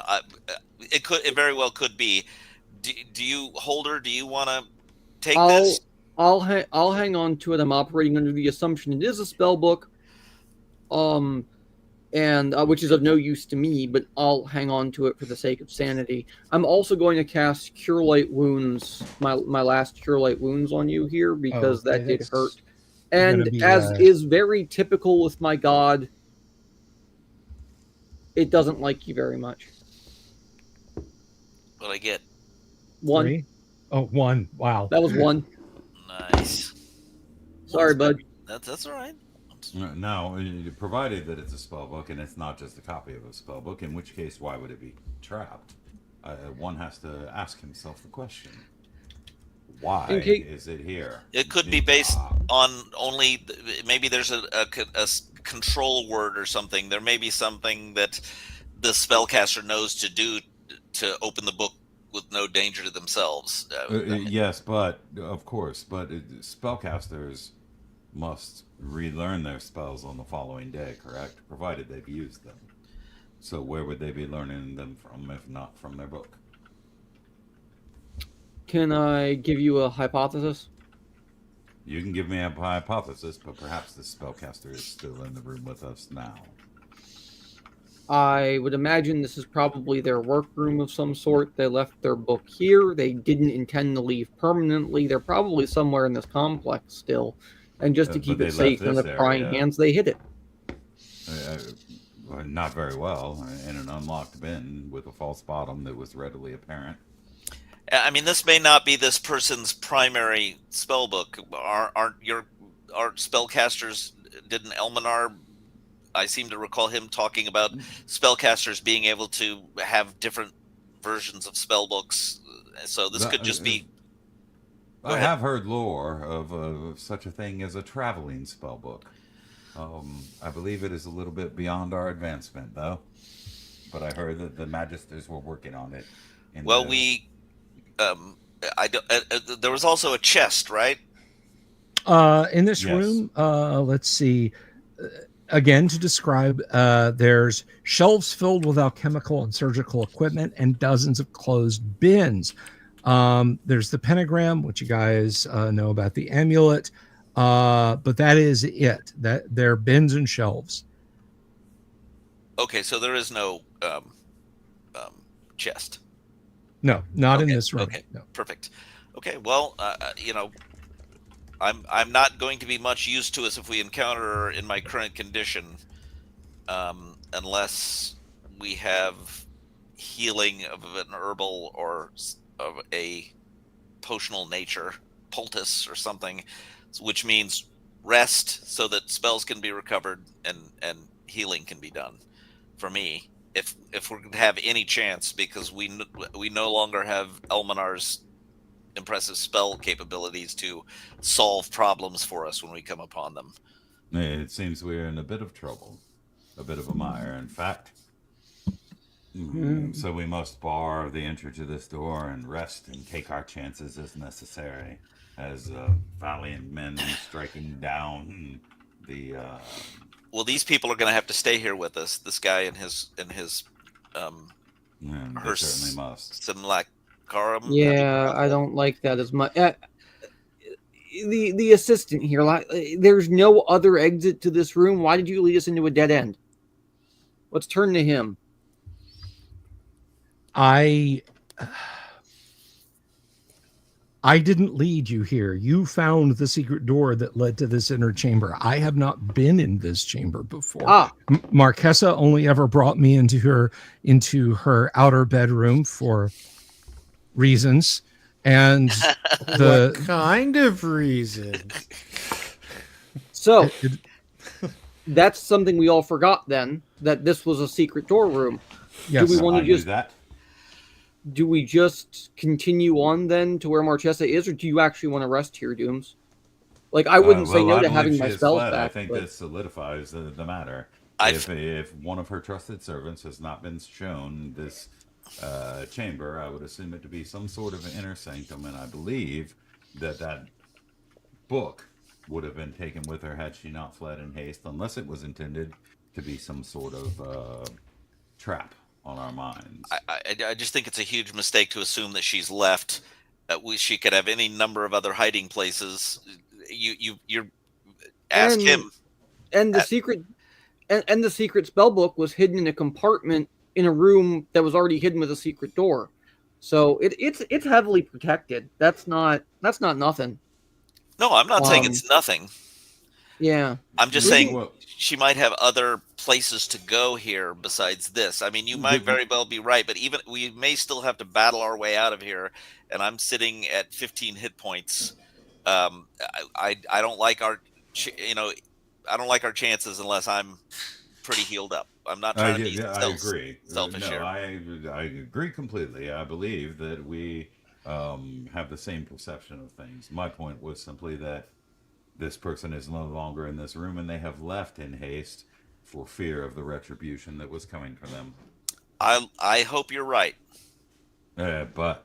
It very well could be. Do you, Holder? Do you want to take this? I'll hang on to it. I'm operating under the assumption it is a spell book, and which is of no use to me. But I'll hang on to it for the sake of sanity. I'm also going to cast Cure Light Wounds, my last Cure Light Wounds on you here because that did hurt. And as is very typical with my god, it doesn't like you very much. What I get? 1. 3? Oh, 1. Wow. That was 1. Nice. Sorry, bud. That's all right. Now, provided that it's a spell book and it's not just a copy of a spell book, in which case, why would it be trapped? One has to ask himself the question: why is it here? It could be based on only maybe there's a control word or something. There may be something that the spellcaster knows to do to open the book with no danger to themselves. Yes, but of course, spellcasters must relearn their spells on the following day, correct? Provided they've used them. So where would they be learning them from if not from their book? Can I give you a hypothesis? You can give me a hypothesis, but perhaps the spellcaster is still in the room with us now. I would imagine this is probably their workroom of some sort. They left their book here. They didn't intend to leave permanently. They're probably somewhere in this complex still. And just to keep it safe from the prying hands, they hid it. Not very well, in an unlocked bin with a false bottom that was readily apparent. I mean, this may not be this person's primary spell book. Aren't spellcasters? Didn't Elminar? I seem to recall him talking about spellcasters being able to have different versions of spell books. So this could just be. I have heard lore of such a thing as a traveling spell book. I believe it is a little bit beyond our advancement, though. But I heard that the Magisters were working on it. Well, there was also a chest, right? In this room, let's see. Again, to describe, there's shelves filled with alchemical and surgical equipment and dozens of closed bins. There's the pentagram, which you guys know about, the amulet, but that is it. That they're bins and shelves. Okay, so there is no chest. No, not in this room. Okay, no. Perfect. Okay, well, I'm not going to be much use to us if we encounter her in my current condition, unless we have healing of an herbal or of a potional nature, poultice or something, which means rest so that spells can be recovered and healing can be done for me. If we're going to have any chance, because we no longer have Elminar's impressive spell capabilities to solve problems for us when we come upon them. It seems we're in a bit of trouble, a bit of a mire, in fact. So we must bar the entry to this door and rest and take our chances as necessary, as valiant men striking down the. Well, these people are going to have to stay here with us. This guy and his they certainly must. Simulacrum. Yeah, I don't like that as much. The assistant here, like, there's no other exit to this room. Why did you lead us into a dead end? Let's turn to him. I didn't lead you here. You found the secret door that led to this inner chamber. I have not been in this chamber before. Marquesa only ever brought me into her outer bedroom for reasons. And what kind of reasons? So that's something we all forgot then, that this was a secret door room. Yes, do we want to just that? Do we just continue on then to where Marchesa is, or do you actually want to rest here, Dooms? Like, I wouldn't say no to having my spells back. I think this solidifies the matter. If one of her trusted servants has not been shown this chamber, I would assume it to be some sort of an inner sanctum, and I believe that book would have been taken with her had she not fled in haste, unless it was intended to be some sort of trap on our minds. I just think it's a huge mistake to assume that she's left. She could have any number of other hiding places. You're ask him. And the secret, and the secret spell book was hidden in a compartment in a room that was already hidden with a secret door. So it's heavily protected. That's not nothing. No, I'm not saying it's nothing. Yeah, I'm just saying she might have other places to go here besides this. I mean, you might very well be right, but even we may still have to battle our way out of here. And I'm sitting at 15 hit points. I don't like our, I don't like our chances unless I'm pretty healed up. I'm not trying to be selfish here. I agree completely. I believe that we have the same perception of things. My point was simply that this person is no longer in this room, and they have left in haste for fear of the retribution that was coming for them. I hope you're right. But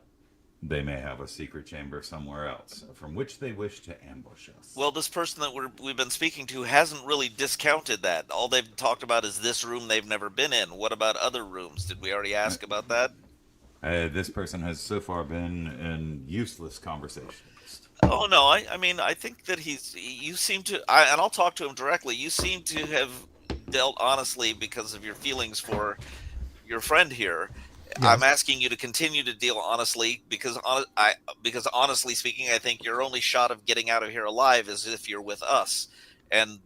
they may have a secret chamber somewhere else from which they wish to ambush us. Well, this person that we've been speaking to hasn't really discounted that. All they've talked about is this room they've never been in. What about other rooms? Did we already ask about that? This person has so far been an useless conversationalist. Oh no, I mean, I think that you seem to, and I'll talk to him directly. You seem to have dealt honestly because of your feelings for your friend here. Yes. I'm asking you to continue to deal honestly because honestly speaking, I think your only shot of getting out of here alive is if you're with us, and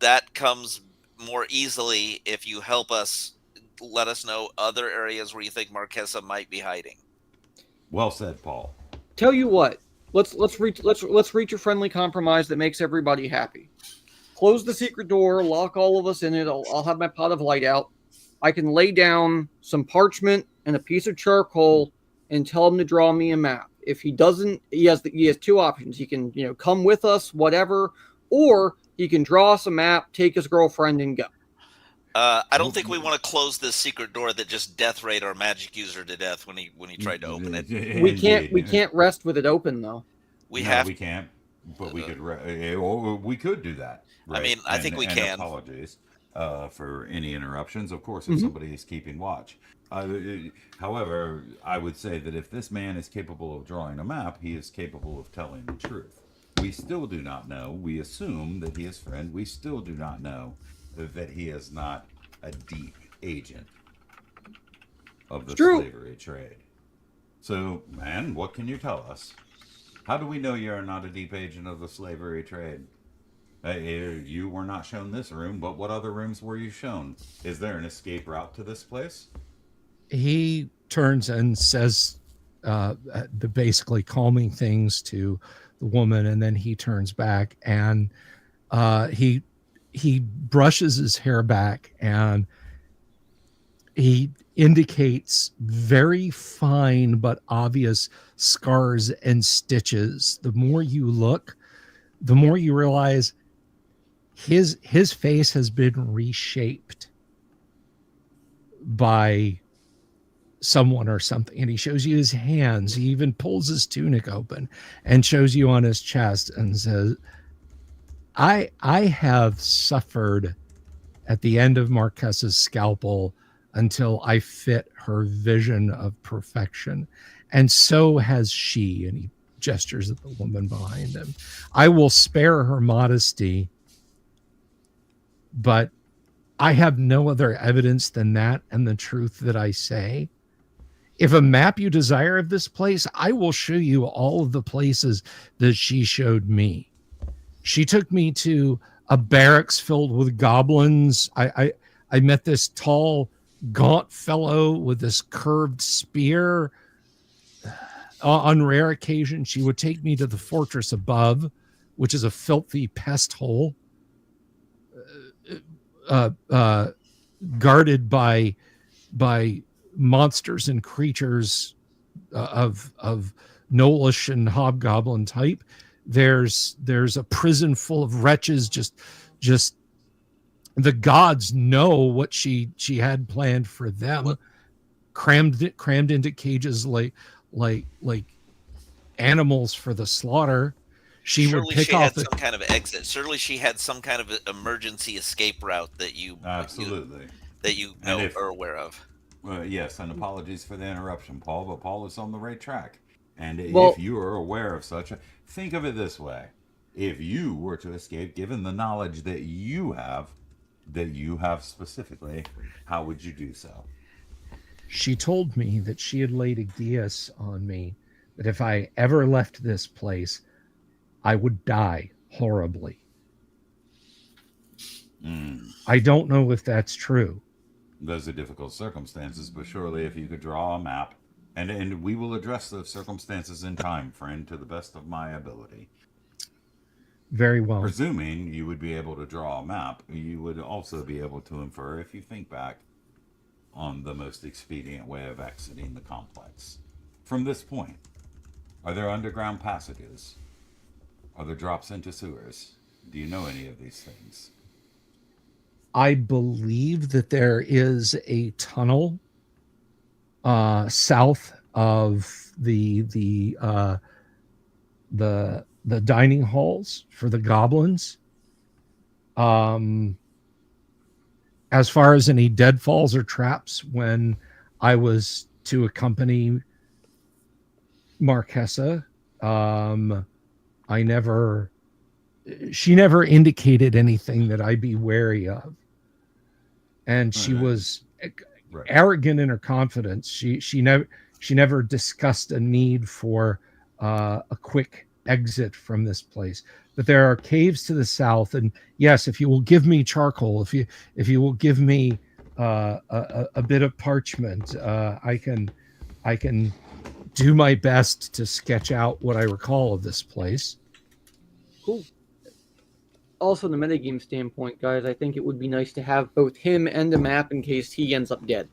that comes more easily if you help us let us know other areas where you think Marquesa might be hiding. Well said, Paul. Tell you what, let's reach a friendly compromise that makes everybody happy. Close the secret door, lock all of us in it. I'll have my pot of light out. I can lay down some parchment and a piece of charcoal and tell him to draw me a map. If he doesn't, he has two options. He can, come with us, whatever, or he can draw us a map, take his girlfriend, and go. I don't think we want to close this secret door that just death rayed our magic user to death when he tried to open it. We can't rest with it open though. We can't. But we could do that. Right? I mean, I think we can. Apologies for any interruptions. Of course, if somebody is keeping watch. However, I would say that if this man is capable of drawing a map, he is capable of telling the truth. We still do not know. We assume that he is friend. We still do not know that he is not a deep agent of the slavery trade. So, man, what can you tell us? How do we know you're not a deep agent of the slavery trade? You were not shown this room, but what other rooms were you shown? Is there an escape route to this place? He turns and says the basically calming things to the woman, and then he turns back and he brushes his hair back and he indicates very fine but obvious scars and stitches. The more you look, the more you realize his face has been reshaped by someone or something. And he shows you his hands. He even pulls his tunic open and shows you on his chest and says, I have suffered at the end of Marquesa's scalpel until I fit her vision of perfection. And so has she. And he gestures at the woman behind him. I will spare her modesty, but I have no other evidence than that and the truth that I say. If a map you desire of this place, I will show you all of the places that she showed me. She took me to a barracks filled with goblins. I met this tall, gaunt fellow with this curved spear. On rare occasion, she would take me to the fortress above, which is a filthy pest hole, guarded by monsters and creatures of gnollish and hobgoblin type. There's a prison full of wretches. Just the gods know what she had planned for them. Crammed into cages like animals for the slaughter. Surely would pick she off had some kind of exit. Surely she had some kind of emergency escape route that you are aware of. Yes, and apologies for the interruption, Paul, but Paul is on the right track. And if you are aware of such think of it this way. If you were to escape, given the knowledge that you have specifically, how would you do so? She told me that she had laid a geas on me, that if I ever left this place, I would die horribly. I don't know if that's true. Those are difficult circumstances, but surely if you could draw a map, and we will address those circumstances in time, friend, to the best of my ability. Very well. Presuming you would be able to draw a map, you would also be able to infer, if you think back, on the most expedient way of exiting the complex. From this point, are there underground passages? Are there drops into sewers? Do you know any of these things? I believe that there is a tunnel south of the dining halls for the goblins. As far as any deadfalls or traps, when I was to accompany Marquesa, she never indicated anything that I'd be wary of. And she was arrogant in her confidence. She never discussed a need for a quick exit from this place. But there are caves to the south, and yes, if you will give me charcoal, if you will give me a bit of parchment, I can do my best to sketch out what I recall of this place. Cool. Also, the metagame standpoint, guys, I think it would be nice to have both him and a map in case he ends up dead.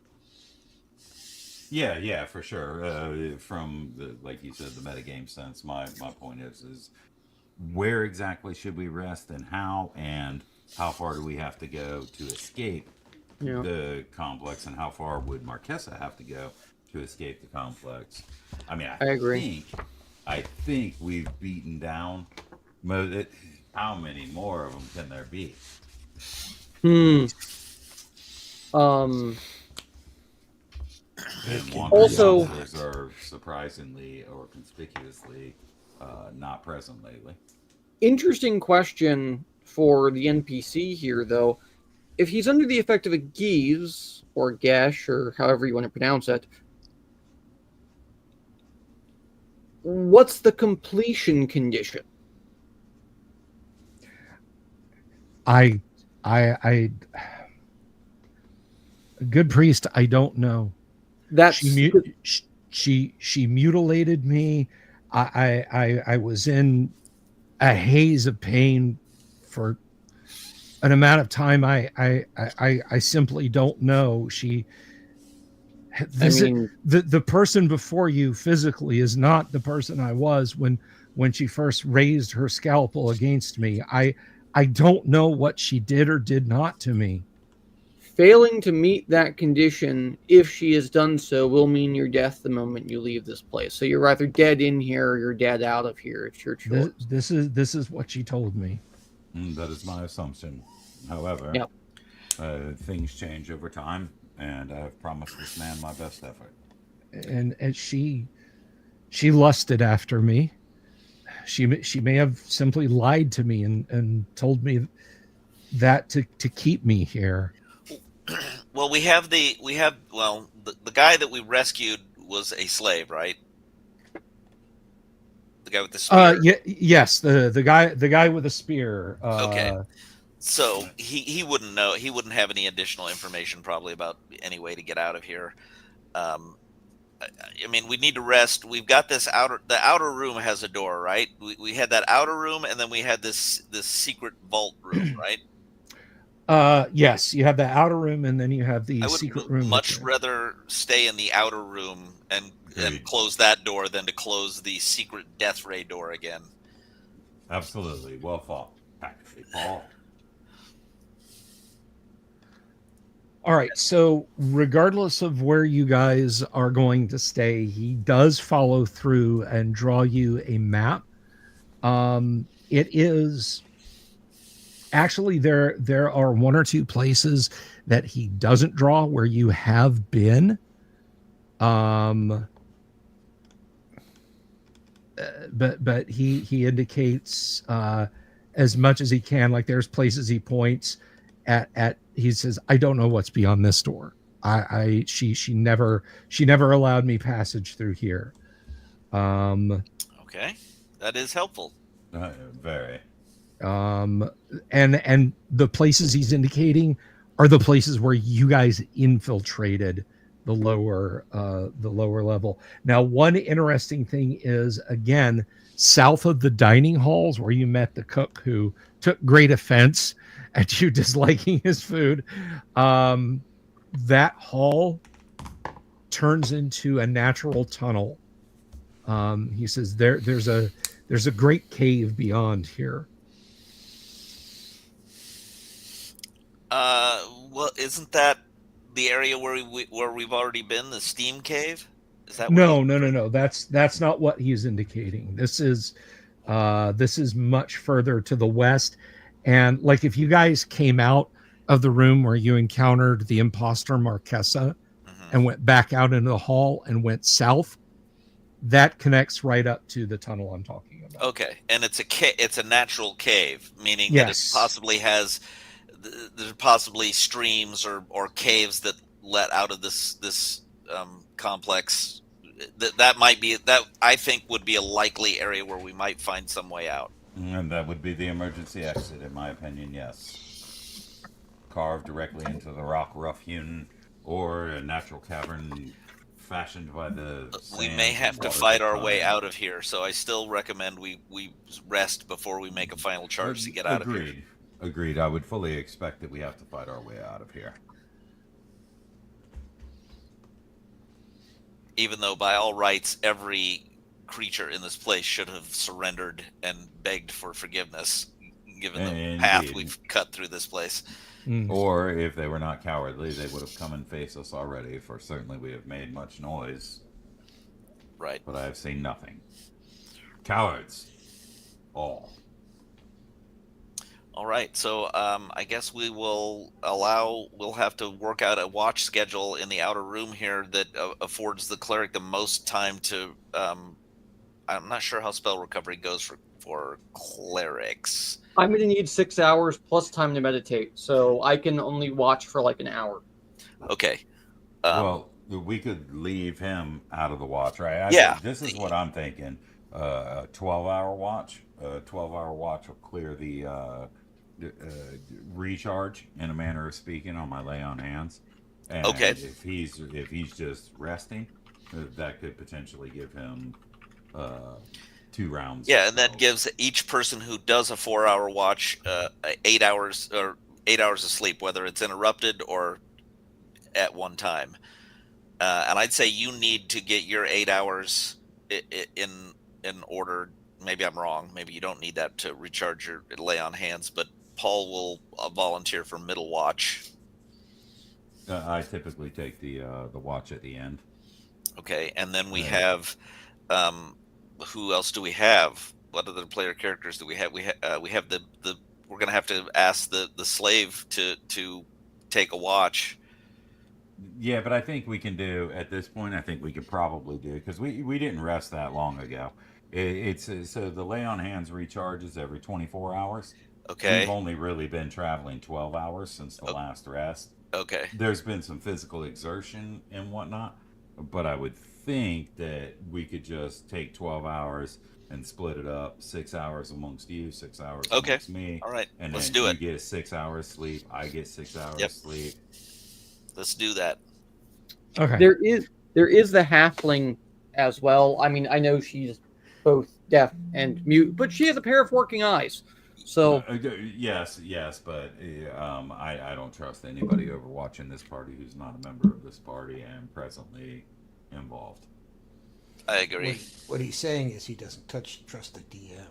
Yeah, for sure. From the, like you said, the metagame sense, my point is where exactly should we rest and how far do we have to go to escape the complex, and how far would Marquesa have to go to escape the complex? I mean, I agree. I think we've beaten down how many more of them can there be? And Also, others are surprisingly or conspicuously not present lately. Interesting question for the NPC here, though. If he's under the effect of a geese, or gash, or however you want to pronounce it, what's the completion condition? I good priest, I don't know. That's she mutilated me. I was in a haze of pain for an amount of time. I simply don't know. The person before you physically is not the person I was when she first raised her scalpel against me. I don't know what she did or did not to me. Failing to meet that condition, if she has done so, will mean your death the moment you leave this place. So you're either dead in here or you're dead out of here. It's your choice. This is what she told me. That is my assumption. However, things change over time, and I've promised this man my best effort. And she lusted after me. She may have simply lied to me and told me that to keep me here. Well, the guy that we rescued was a slave, right? The guy with the spear. Yes, the guy with the spear. Okay. So he wouldn't know. He wouldn't have any additional information probably about any way to get out of here. I mean, we need to rest. We've got the outer room has a door, right? We had that outer room, and then we had this secret vault room, right? Yes, you have the outer room, and then you have the secret room. Much rather stay in the outer room and close that door than to close the secret death ray door again. Absolutely. Well thought, Paul. All right, so regardless of where you guys are going to stay, he does follow through and draw you a map. It is actually there are one or two places that he doesn't draw where you have been. But he indicates as much as he can. Like there's places he points at. He says, "I don't know what's beyond this door. She never allowed me passage through here." Okay, that is helpful. Very. And the places he's indicating are the places where you guys infiltrated the lower level. Now, one interesting thing is, again, south of the dining halls where you met the cook who took great offense at you disliking his food, that hall turns into a natural tunnel. He says there's a great cave beyond here. Well, isn't that the area where we've already been, the steam cave? Is that no. That's not what he's indicating. This is much further to the west. And like if you guys came out of the room where you encountered the imposter Marquesa and went back out into the hall and went south, that connects right up to the tunnel I'm talking about. Okay, and it's a natural cave, meaning that it possibly has there's possibly streams or caves that let out of this complex that might be that I think would be a likely area where we might find some way out. And that would be the emergency exit, in my opinion, yes. Carved directly into the rock rough-hewn, or a natural cavern fashioned by the We sands may and have to waters fight of our way time. out of here, so I still recommend we rest before we make a final charge to get out of here. Agreed. Agreed. I would fully expect that we have to fight our way out of here. Even though, by all rights, every creature in this place should have surrendered and begged for forgiveness, given the path Indeed. we've cut through this place. Or if they were not cowardly, they would have come and faced us already, for certainly we have made much noise. Right. But I have seen nothing. Cowards. All. All right. So I guess we'll have to work out a watch schedule in the outer room here that affords the cleric the most time to. I'm not sure how spell recovery goes for clerics. I'm going to need 6 hours plus time to meditate, so I can only watch for like an hour. Okay. Well, we could leave him out of the watch, right? Yeah. This is what I'm thinking. A 12-hour watch. A 12-hour watch will clear the recharge, in a manner of speaking, on my lay on hands. And okay. If he's just resting, that could potentially give him 2 rounds. Yeah, and that gives each person who does a 4-hour watch 8 hours or 8 hours of sleep, whether it's interrupted or at one time. And I'd say you need to get your 8 hours in order. Maybe I'm wrong. Maybe you don't need that to recharge your lay on hands, but Paul will volunteer for middle watch. I typically take the watch at the end. Okay, and then we have who else do we have? What other player characters do we have? We have the we're gonna have to ask the slave to take a watch. Yeah, but I think we can do at this point. I think we could probably do, because we didn't rest that long ago. It's so the lay on hands recharges every 24 hours. Okay. We've only really been traveling 12 hours since the last rest. Okay. There's been some physical exertion and whatnot, but I would think that we could just take 12 hours and split it up. 6 hours amongst you, 6 hours amongst me. All right. And let's then do it. You get 6 hours sleep. I get 6 hours sleep. Let's do that. Okay. There is the halfling as well. I mean, I know she's both deaf and mute, but she has a pair of working eyes. So yes, but I don't trust anybody overwatching this party who's not a member of this party and presently involved. I agree. What he's saying is he doesn't trust the DM.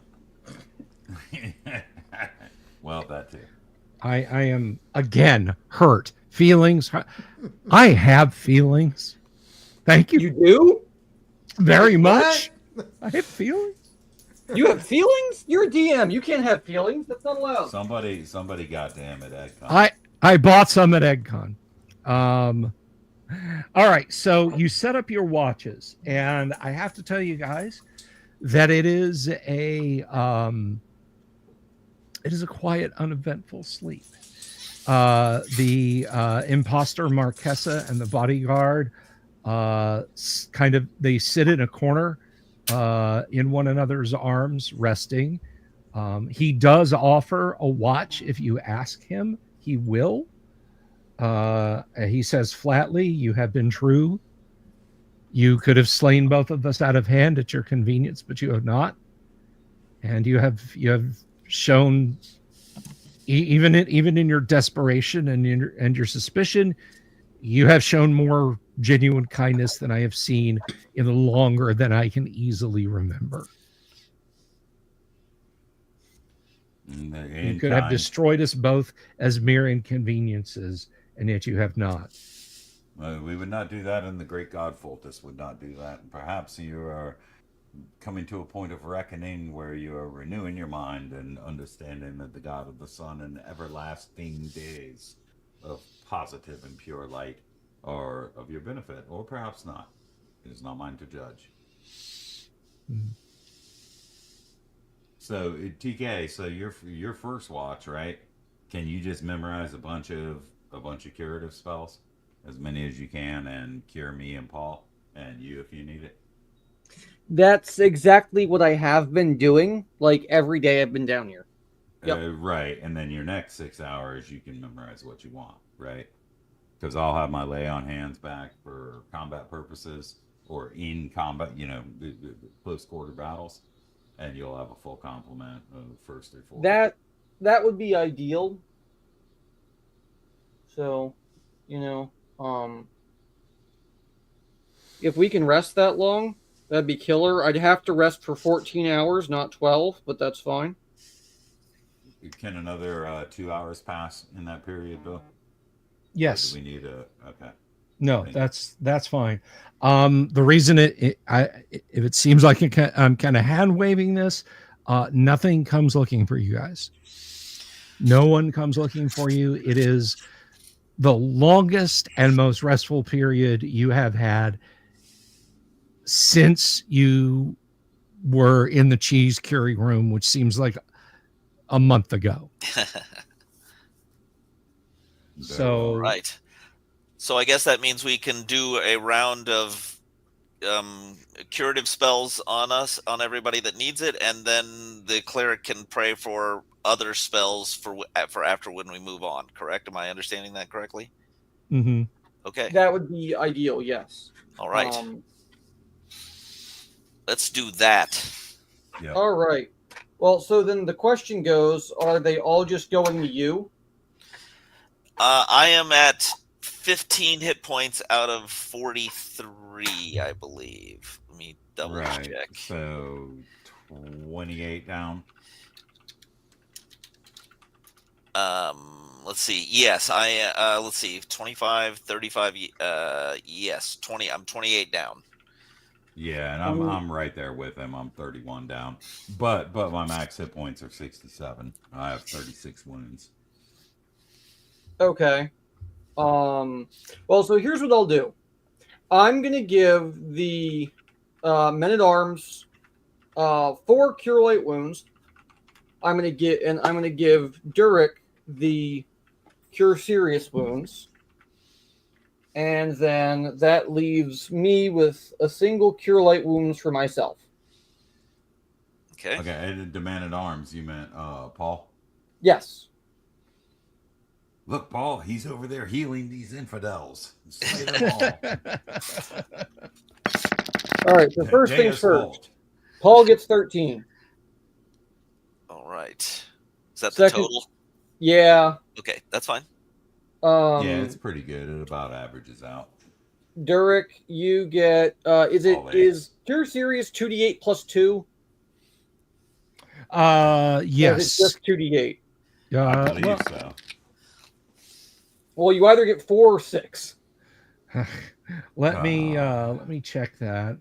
Well, that too. I am again hurt. Feelings. I have feelings. Thank you. You do? Very much. I have feelings. You have feelings? You're a DM. You can't have feelings. That's not allowed. Somebody goddamn it, EdCon. I bought some at EdCon. All right, so you set up your watches, and I have to tell you guys that it is a quiet, uneventful sleep. The imposter Marquesa and the bodyguard they sit in a corner in one another's arms, resting. He does offer a watch if you ask him. He will. He says flatly, "You have been true. You could have slain both of us out of hand at your convenience, but you have not. And you have shown, even in your desperation and your suspicion, you have shown more genuine kindness than I have seen in longer than I can easily remember. You could have destroyed us both as mere inconveniences, and yet you have not." We would not do that, and the great god Foltus would not do that. And perhaps you are coming to a point of reckoning where you are renewing your mind and understanding that the god of the sun and everlasting days of positive and pure light are of your benefit, or perhaps not. It is not mine to judge. Mm-hmm. So TK, so your first watch, right? Can you just memorize a bunch of curative spells, as many as you can, and cure me and Paul, And you if you need it. That's exactly what I have been doing. Like every day I've been down here. Yep. Right, and then your next 6 hours you can memorize what you want, right? Because I'll have my lay on hands back for combat purposes or in combat, close quarter battles, and you'll have a full complement of first through fourth. That would be ideal. So, if we can rest that long, that'd be killer. I'd have to rest for 14 hours, not 12, but that's fine. Can another 2 hours pass in that period, Bill? Yes. Or do we need okay. No, that's fine. The reason if it seems like I'm kind of hand waving this, nothing comes looking for you guys. No one comes looking for you. It is the longest and most restful period you have had since you were in the cheese curing room, which seems like a month ago. So right. So I guess that means we can do a round of curative spells on everybody that needs it, and then the cleric can pray for other spells for after when we move on. Correct? Am I understanding that correctly? Mm-hmm. Okay. That would be ideal. Yes. All right. Let's do that. Yep. All right. Well, so then the question goes: are they all just going to you? I am at 15 hit points out of 43, I believe. Let me double check. So 28 down. Let's see. Yes, let's see. 25, 35. Yes, 20. I'm 28 down. Yeah, and I'm right there with him. I'm 31 down. But my max hit points are 67. I have 36 wounds. Okay. Well, so here's what I'll do. I'm gonna give the men-at-arms 4 cure light wounds. I'm gonna give Durek the cure serious wounds, and then that leaves me with a single cure light wounds for myself. Okay. Okay, and the man-at-arms, you meant Paul? Yes. Look, Paul, he's over there healing these infidels. Slay them all. All right, so first things first. Paul gets 13. All right. Is that Second, the total? Yeah. Okay, that's fine. Yeah, it's pretty good. It about averages out. Durek, you get is Cure Serious 2d8 plus 2? Yes. It's just 2d8. I believe so. Well, you either get 4 or 6. Let me check that.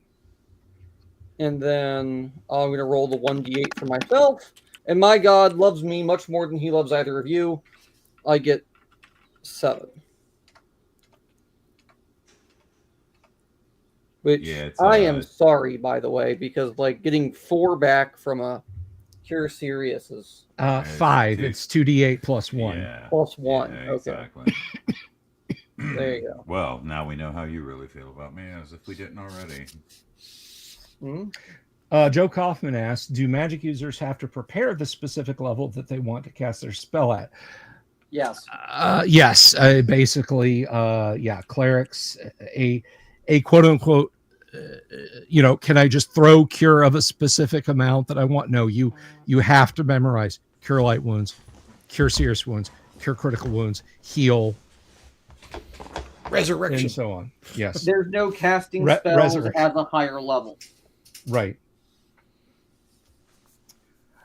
And then I'm going to roll the 1d8 for myself. And my God loves me much more than he loves either of you. I get 7. Which I am sorry, by the way, because getting 4 back from a Cure Serious is 5. It's 2d8 plus 1. Yeah. Plus 1. Yeah, okay. Exactly. There you go. Well, now we know how you really feel about me, as if we didn't already. Joe Kaufman asks, do magic users have to prepare the specific level that they want to cast their spell at? Yes. Yes. Basically, clerics, a quote unquote, can I just throw cure of a specific amount that I want? No, you have to memorize cure light wounds, cure serious wounds, cure critical wounds, heal, resurrection, and so on. Yes. There's no casting spells at a higher level. Right.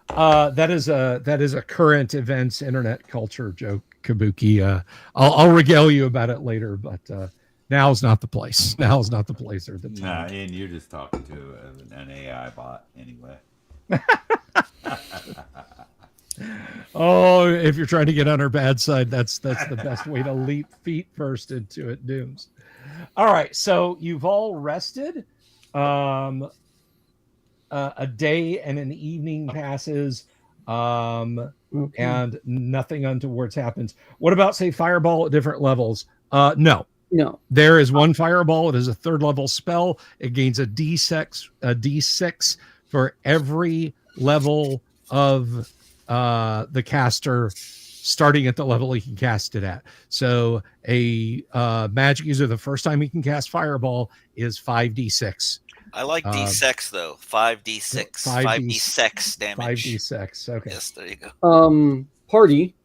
That is a current events internet culture joke, Kabuki. I'll regale you about it later, but now's not the place. Now's not the place or the time. Nah, and you're just talking to an AI bot anyway. Oh, if you're trying to get on her bad side, that's the best way to leap feet first into it, Dooms. All right, so you've all rested. A day and an evening passes, and nothing untoward happens. What about, say, fireball at different levels? No, No. There is one fireball. It is a 3rd level spell. It gains a D6 for every level of the caster, starting at the level he can cast it at. So a magic user, the first time he can cast fireball is 5d6. I like D6 though. 5d6. 5d6 damage. 5d6. Okay. Yes, there you go. Party.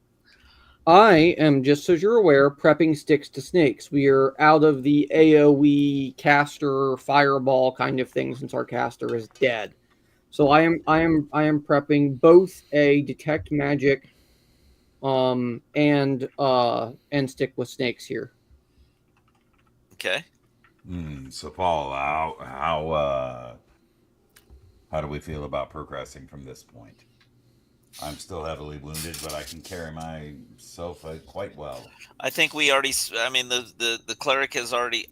I am, just so you're aware, prepping sticks to snakes. We are out of the AoE caster fireball kind of thing since our caster is dead. So I am prepping both a detect magic and stick with snakes here. Okay. So Paul, how do we feel about progressing from this point? I'm still heavily wounded, but I can carry myself quite well. I think we already. I mean, the cleric has already.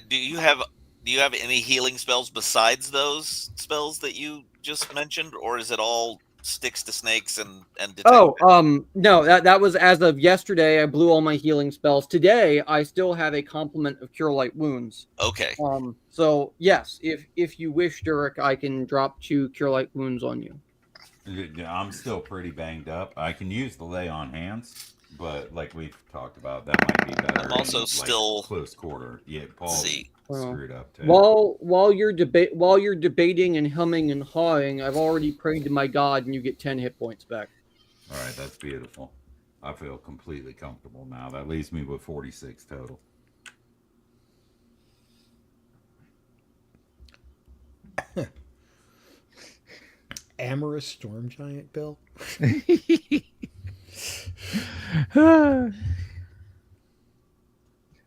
Do you have any healing spells besides those spells that you just mentioned, or is it all sticks to snakes and detect? No, that was as of yesterday. I blew all my healing spells. Today, I still have a complement of cure light wounds. Okay. So yes, if you wish, Durek, I can drop 2 cure light wounds on you. I'm still pretty banged up. I can use the lay on hands, but like we've talked about, that might be better. I'm also still close quarter. Yeah, Paul's screwed up too. While you're debating and humming and hawing, I've already prayed to my God, and you get 10 hit points back. All right, that's beautiful. I feel completely comfortable now. That leaves me with 46 total. Amorous storm giant, Bill.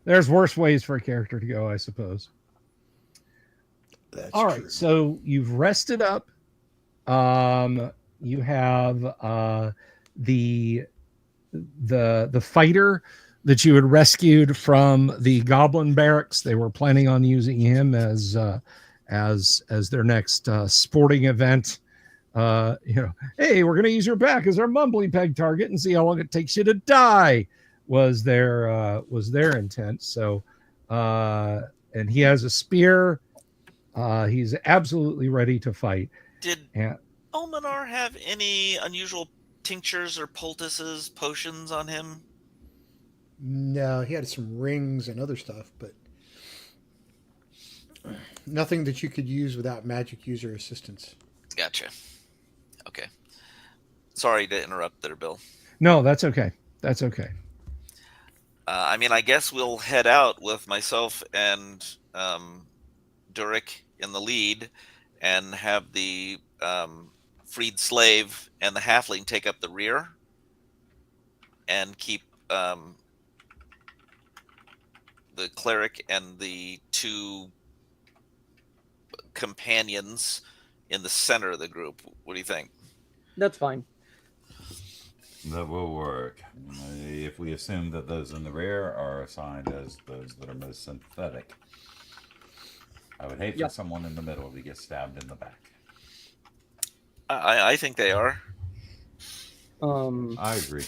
There's worse ways for a character to go, I suppose. That's all right. True. So you've rested up. You have the fighter that you had rescued from the goblin barracks. They were planning on using him as their next sporting event. Hey, we're gonna use your back as our mumbly peg target and see how long it takes you to die. Was their intent. So, and he has a spear. He's absolutely ready to fight. Did Ulmanar have any unusual tinctures or poultices, potions on him? No, he had some rings and other stuff, but nothing that you could use without magic user assistance. Gotcha. Okay. Sorry to interrupt there, Bill. No, that's okay. That's okay. I mean, I guess we'll head out with myself and Durek in the lead and have the freed slave and the halfling take up the rear and keep the cleric and the 2 companions in the center of the group. What do you think? That's fine. That will work. If we assume that those in the rear are assigned as those that are most sympathetic. I would hate for someone in the middle to get stabbed in the back. I think they are. I agree.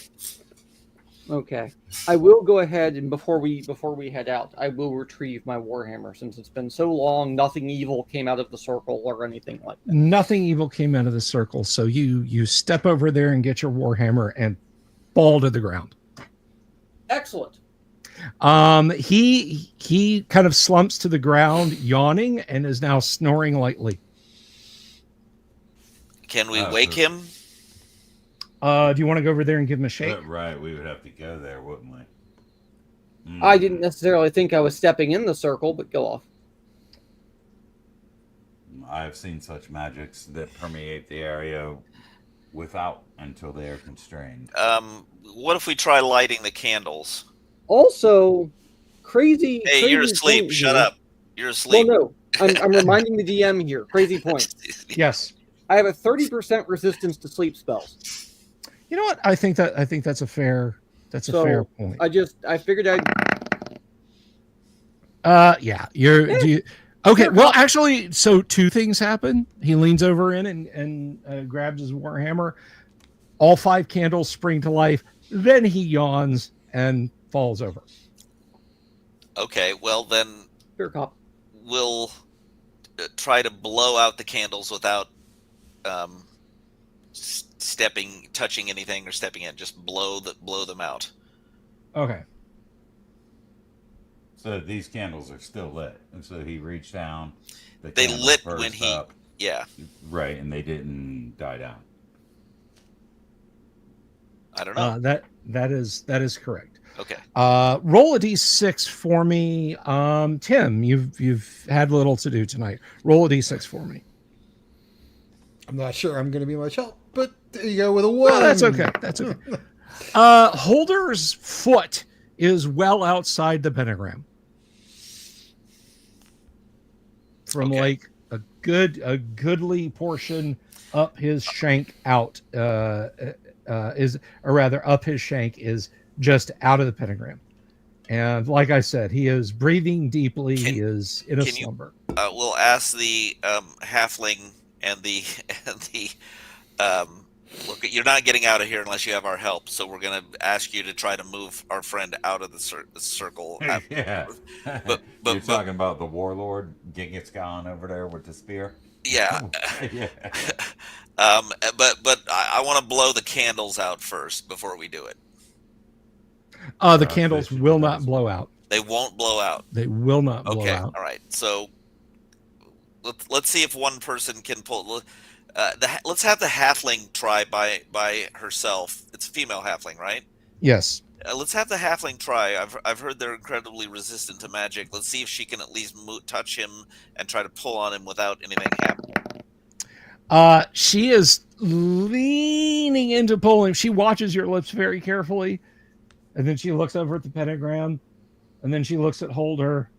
Okay. I will go ahead and before we head out, I will retrieve my warhammer since it's been so long. Nothing evil came out of the circle or anything like that. Nothing evil came out of the circle. So you step over there and get your warhammer and fall to the ground. Excellent. He kind of slumps to the ground, yawning, and is now snoring lightly. Can we wake him? Do you want to go over there and give him a shake? Right, we would have to go there, wouldn't we? I didn't necessarily think I was stepping in the circle, but go off. I've seen such magics that permeate the area without until they are constrained. What if we try lighting the candles? Also, crazy. Hey, crazy you're asleep. Shut up. You're asleep. Well, no, I'm reminding the DM here. Crazy point. Yes. I have a 30% resistance to sleep spells. You know what? I think that's a fair point. I figured I'd. Yeah. Okay. Well, actually, so 2 things happen. He leans over in and grabs his warhammer. All 5 candles spring to life. Then he yawns and falls over. Okay, well then Fair cop. we'll try to blow out the candles without touching anything or stepping in. Just blow them out. Okay. So these candles are still lit, and so he reached down. The They candle lit burst when he. up, Yeah, right, and they didn't die down. I don't know. That is correct. Okay. Roll a d6 for me. Tim, you've had little to do tonight. Roll a d6 for me. I'm not sure I'm going to be much help, but there you go with a 1. Well, that's okay. That's okay. Holder's foot is well outside the pentagram. From Okay. like a goodly portion up his shank out up his shank is just out of the pentagram. And like I said, he is breathing deeply. He is in a slumber. We'll ask the halfling and the look. You're not getting out of here unless you have our help. So we're gonna ask you to try to move our friend out of the circle. Yeah. But You're talking about the warlord Genghis Khan over there with the spear? Yeah. Yeah. But I want to blow the candles out first before we do it. The candles will not blow out. They won't blow out. They will not blow Okay. out. All right. So let's see if one person can pull. Let's have the halfling try by herself. It's a female halfling, right? Yes. Let's have the halfling try. I've heard they're incredibly resistant to magic. Let's see if she can at least touch him and try to pull on him without anything happening. She is leaning into pulling. She watches your lips very carefully, and then she looks over at the pentagram, and then she looks at Holder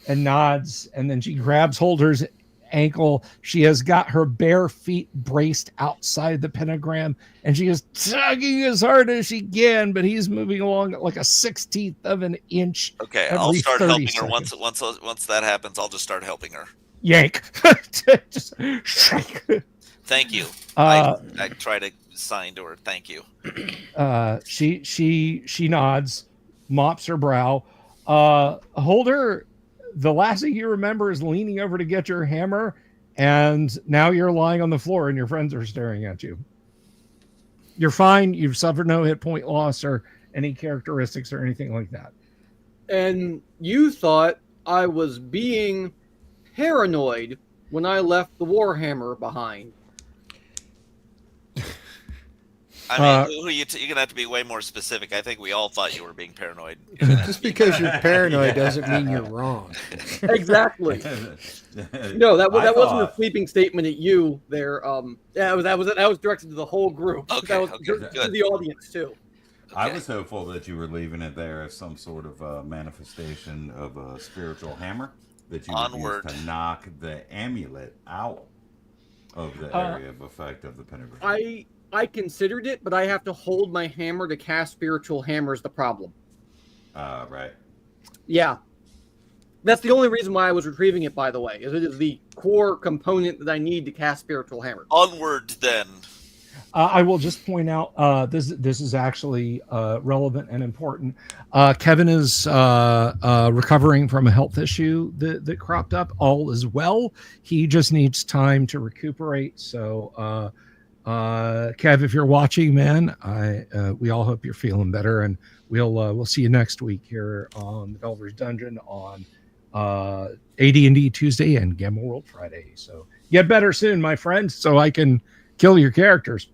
and nods, and then she grabs Holder's ankle. She has got her bare feet braced outside the pentagram, and she is tugging as hard as she can, but he's moving along at like a 1/16 of an inch. Okay, I'll start 30 helping her seconds. once that happens. I'll just start helping her. Yank. Just shake. Thank you. I try to sign to her. Thank you. She nods, mops her brow. Holder, the last thing you remember is leaning over to get your hammer, and now you're lying on the floor and your friends are staring at you. You're fine. You've suffered no hit point loss or any characteristics or anything like that. And you thought I was being paranoid when I left the Warhammer behind. I mean, you're going to have to be way more specific. I think we all thought you were being paranoid. Just because you're paranoid doesn't mean you're wrong. Exactly. No, that wasn't a sweeping statement at you there. Yeah, that was directed to the whole group. Okay, that was good. to the audience too. I was hopeful that you were leaving it there as some sort of manifestation of a spiritual hammer that you would use to knock the amulet out of the area of effect of the pentagram. I considered it, but I have to hold my hammer to cast spiritual hammer is the problem. Right. Yeah. That's the only reason why I was retrieving it, by the way, is it is the core component that I need to cast spiritual hammer. Onward, then. I will just point out this is actually relevant and important. Kevin is recovering from a health issue that cropped up. All is well. He just needs time to recuperate. So, Kev, if you're watching, man, we all hope you're feeling better, and we'll see you next week here on the Delver's Dungeon on AD&D Tuesday and Gamma World Friday. So get better soon, my friend, so I can kill your characters.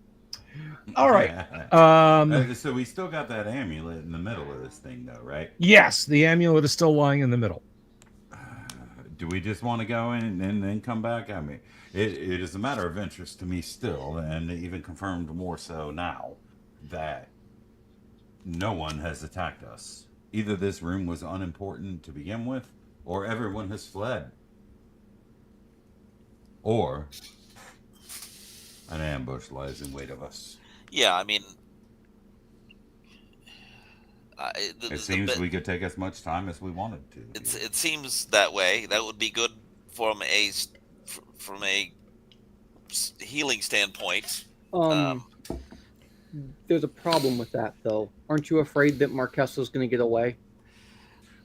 All right. So we still got that amulet in the middle of this thing, though, right? Yes, the amulet is still lying in the middle. Do we just want to go in and then come back? I mean, it is a matter of interest to me still, and even confirmed more so now, that no one has attacked us. Either this room was unimportant to begin with, or everyone has fled. Or an ambush lies in wait of us. Yeah, I mean, it seems we could take as much time as we wanted to. It seems that way. That would be good from a healing standpoint. There's a problem with that, though. Aren't you afraid that Marquesa's going to get away?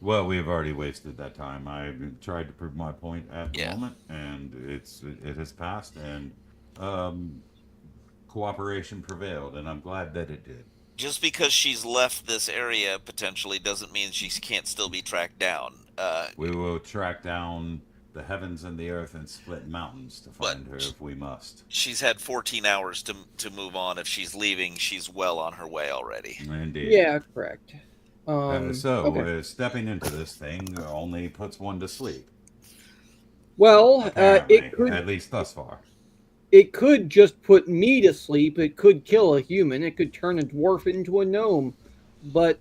Well, we have already wasted that time. I tried to prove my point at the Yeah. moment, and it has passed, and um, cooperation prevailed, and I'm glad that it did. Just because she's left this area potentially doesn't mean she can't still be tracked down. We will track down the heavens and the earth and split mountains to But find her if we must. she's had 14 hours to move on. If she's leaving, she's well on her way already. Indeed. Yeah, correct. Stepping into this thing only puts one to sleep. Well, Apparently, it could at least thus far. it could just put me to sleep. It could kill a human. It could turn a dwarf into a gnome. But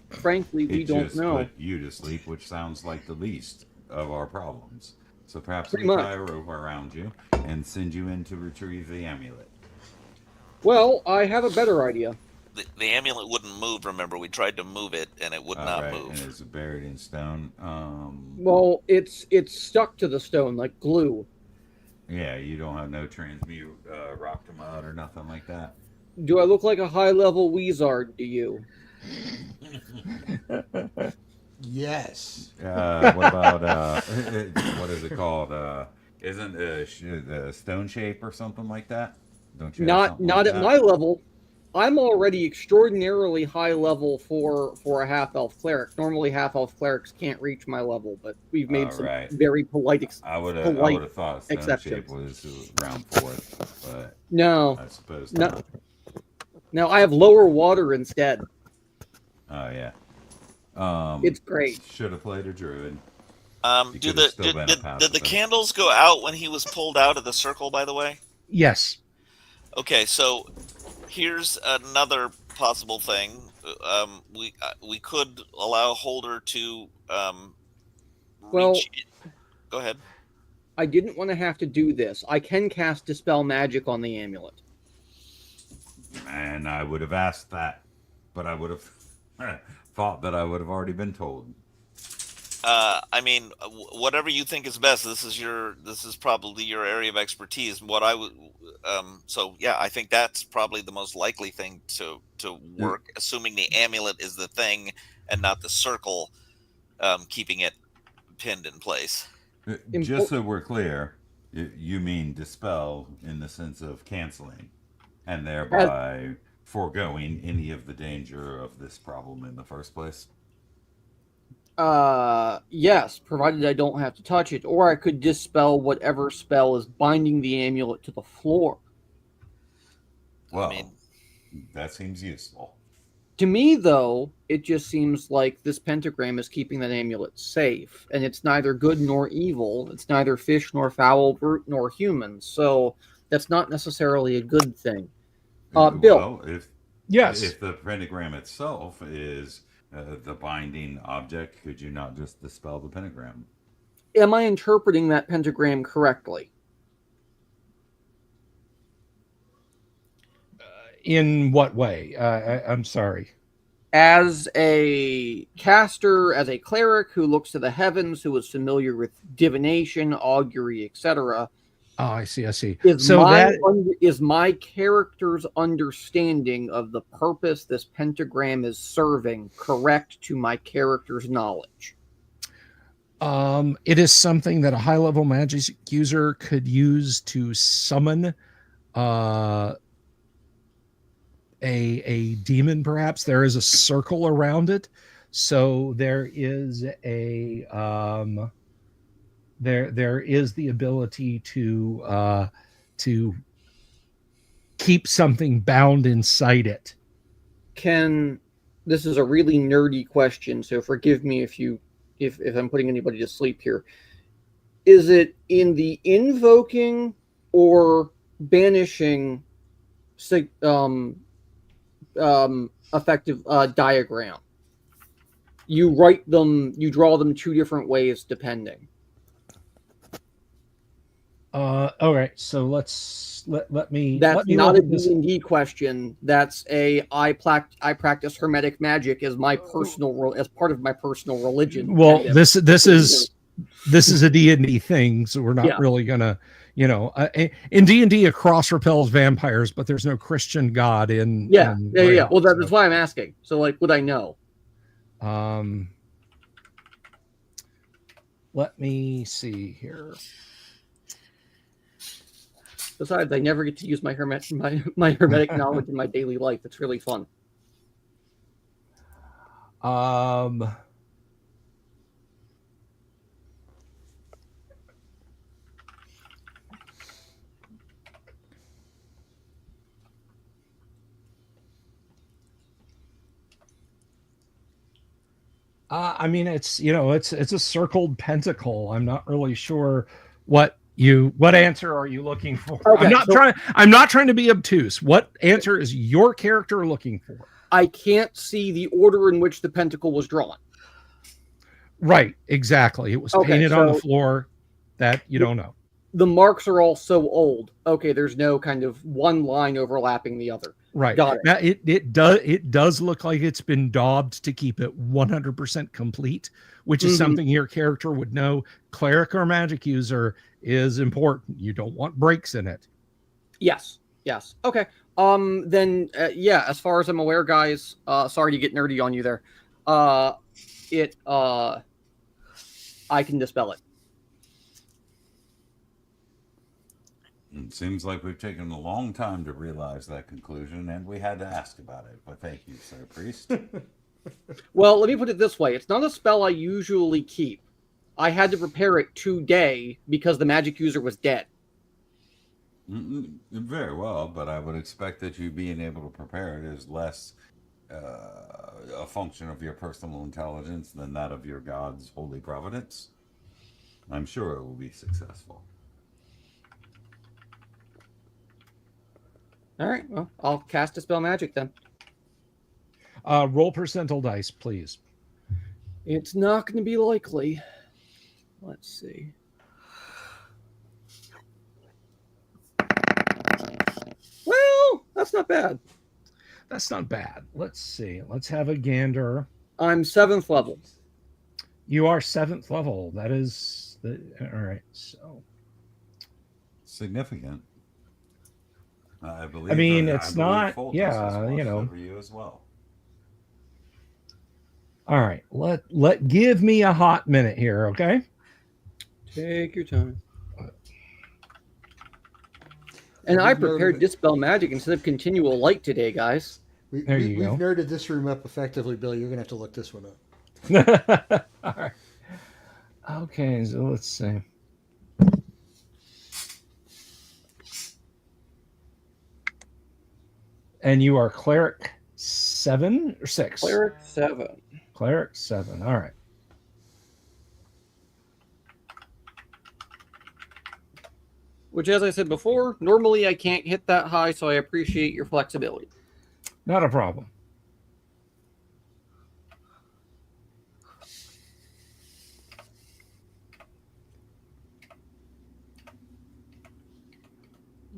frankly, we It don't just know. put you to sleep, which sounds like the least of our problems. So perhaps Pretty we much. tie a rope around you and send you in to retrieve the amulet. Well, I have a better idea. The amulet wouldn't move. Remember, we tried to move it, and it would not Right, move. and it's buried in stone. Well, it's stuck to the stone like glue. Yeah, you don't have no transmute rock to mud or nothing like that. Do I look like a high-level wizard to you? Yes. What about what is it called? Isn't stone shape or something like that? Don't you? Have Not something not like at that? my level. I'm already extraordinarily high level for a half-elf cleric. Normally, half-elf clerics can't reach my level, but we've made some Alright. very polite I would polite have thought stone exceptions. shape was round fourth, but No, I suppose No. not. no, I have lower water instead. Oh yeah. It's great. Should have played a druid. You Do could've still been a did the pacifist. candles go out when he was pulled out of the circle? By the way. Yes. Okay, so here's another possible thing. We could allow Holder to Well- reach. Go ahead. I didn't want to have to do this. I can cast Dispel Magic on the amulet. And I would have asked that, but I would have thought that I would have already been told. I mean, whatever you think is best. This is probably your area of expertise. What I would, so yeah, I think that's probably the most likely thing to work, assuming the amulet is the thing and not the circle, keeping it pinned in place. Just so we're clear, you mean dispel in the sense of canceling, and thereby foregoing any of the danger of this problem in the first place. Yes, provided I don't have to touch it, or I could dispel whatever spell is binding the amulet to the floor. Well, I mean, that seems useful. To me, though, it just seems like this pentagram is keeping that amulet safe, and it's neither good nor evil. It's neither fish nor fowl, brute nor human, so that's not necessarily a good thing. Bill. Well, Yes. if the pentagram itself is the binding object, could you not just dispel the pentagram? Am I interpreting that pentagram correctly? In what way? I'm sorry. As a caster, as a cleric who looks to the heavens, who is familiar with divination, augury, etc., Oh, I see. is my character's understanding of the purpose this pentagram is serving correct to my character's knowledge? It is something that a high-level magic user could use to summon a demon. Perhaps there is a circle around it, so there is a there is the ability to keep something bound inside it. This is a really nerdy question, so forgive me if I'm putting anybody to sleep here. Is it in the invoking or banishing effective diagram? You draw them two different ways depending. All right, so let me. That's let me not look a at this. D&D question. That's I practice hermetic magic as my personal as part of my personal religion. Well, this is a D&D thing, so we're not really gonna, in D&D, a cross repels vampires, but there's no Christian god in. Yeah. Well, that's why I'm asking. So, would I know? let me see here. Besides, I never get to use my hermetic knowledge in my daily life. It's really fun. I mean, it's it's a circled pentacle. I'm not really sure what answer are you looking for? Okay, I'm not trying to be obtuse. What answer is your character looking for? I can't see the order in which the pentacle was drawn. Right, exactly. It was painted on the floor. That you don't know. The marks are all so old. Okay, there's no kind of one line overlapping the other. Right. Got it. Now it does look like it's been daubed to keep it 100% complete, which is something your character would know. Cleric or magic user is important. You don't want breaks in it. Yes. Okay. Then yeah, as far as I'm aware, guys, sorry to get nerdy on you there. I can dispel it. It seems like we've taken a long time to realize that conclusion, and we had to ask about it. But thank you, Sir Priest. Well, let me put it this way. It's not a spell I usually keep. I had to prepare it today because the magic user was dead. Very well, but I would expect that you being able to prepare it is less a function of your personal intelligence than that of your God's holy providence. I'm sure it will be successful. All right, well, I'll cast Dispel Magic then. Roll percentile dice, please. It's not going to be likely. Let's see. Well, that's not bad. That's not bad. Let's see. Let's have a gander. I'm 7th level. You are 7th level. That is all right. So significant. I believe. I mean, it's not. For You as well. All right. Let give me a hot minute here, okay? Take your time. And I prepared Dispel Magic instead of Continual Light today, guys. We've go. nerded this room up effectively, Billy. You're going to have to look this one up. All right. Okay, so let's see. And you are Cleric 7 or 6? Cleric 7. Cleric 7. All right. Which, as I said before, normally I can't hit that high, so I appreciate your flexibility. Not a problem.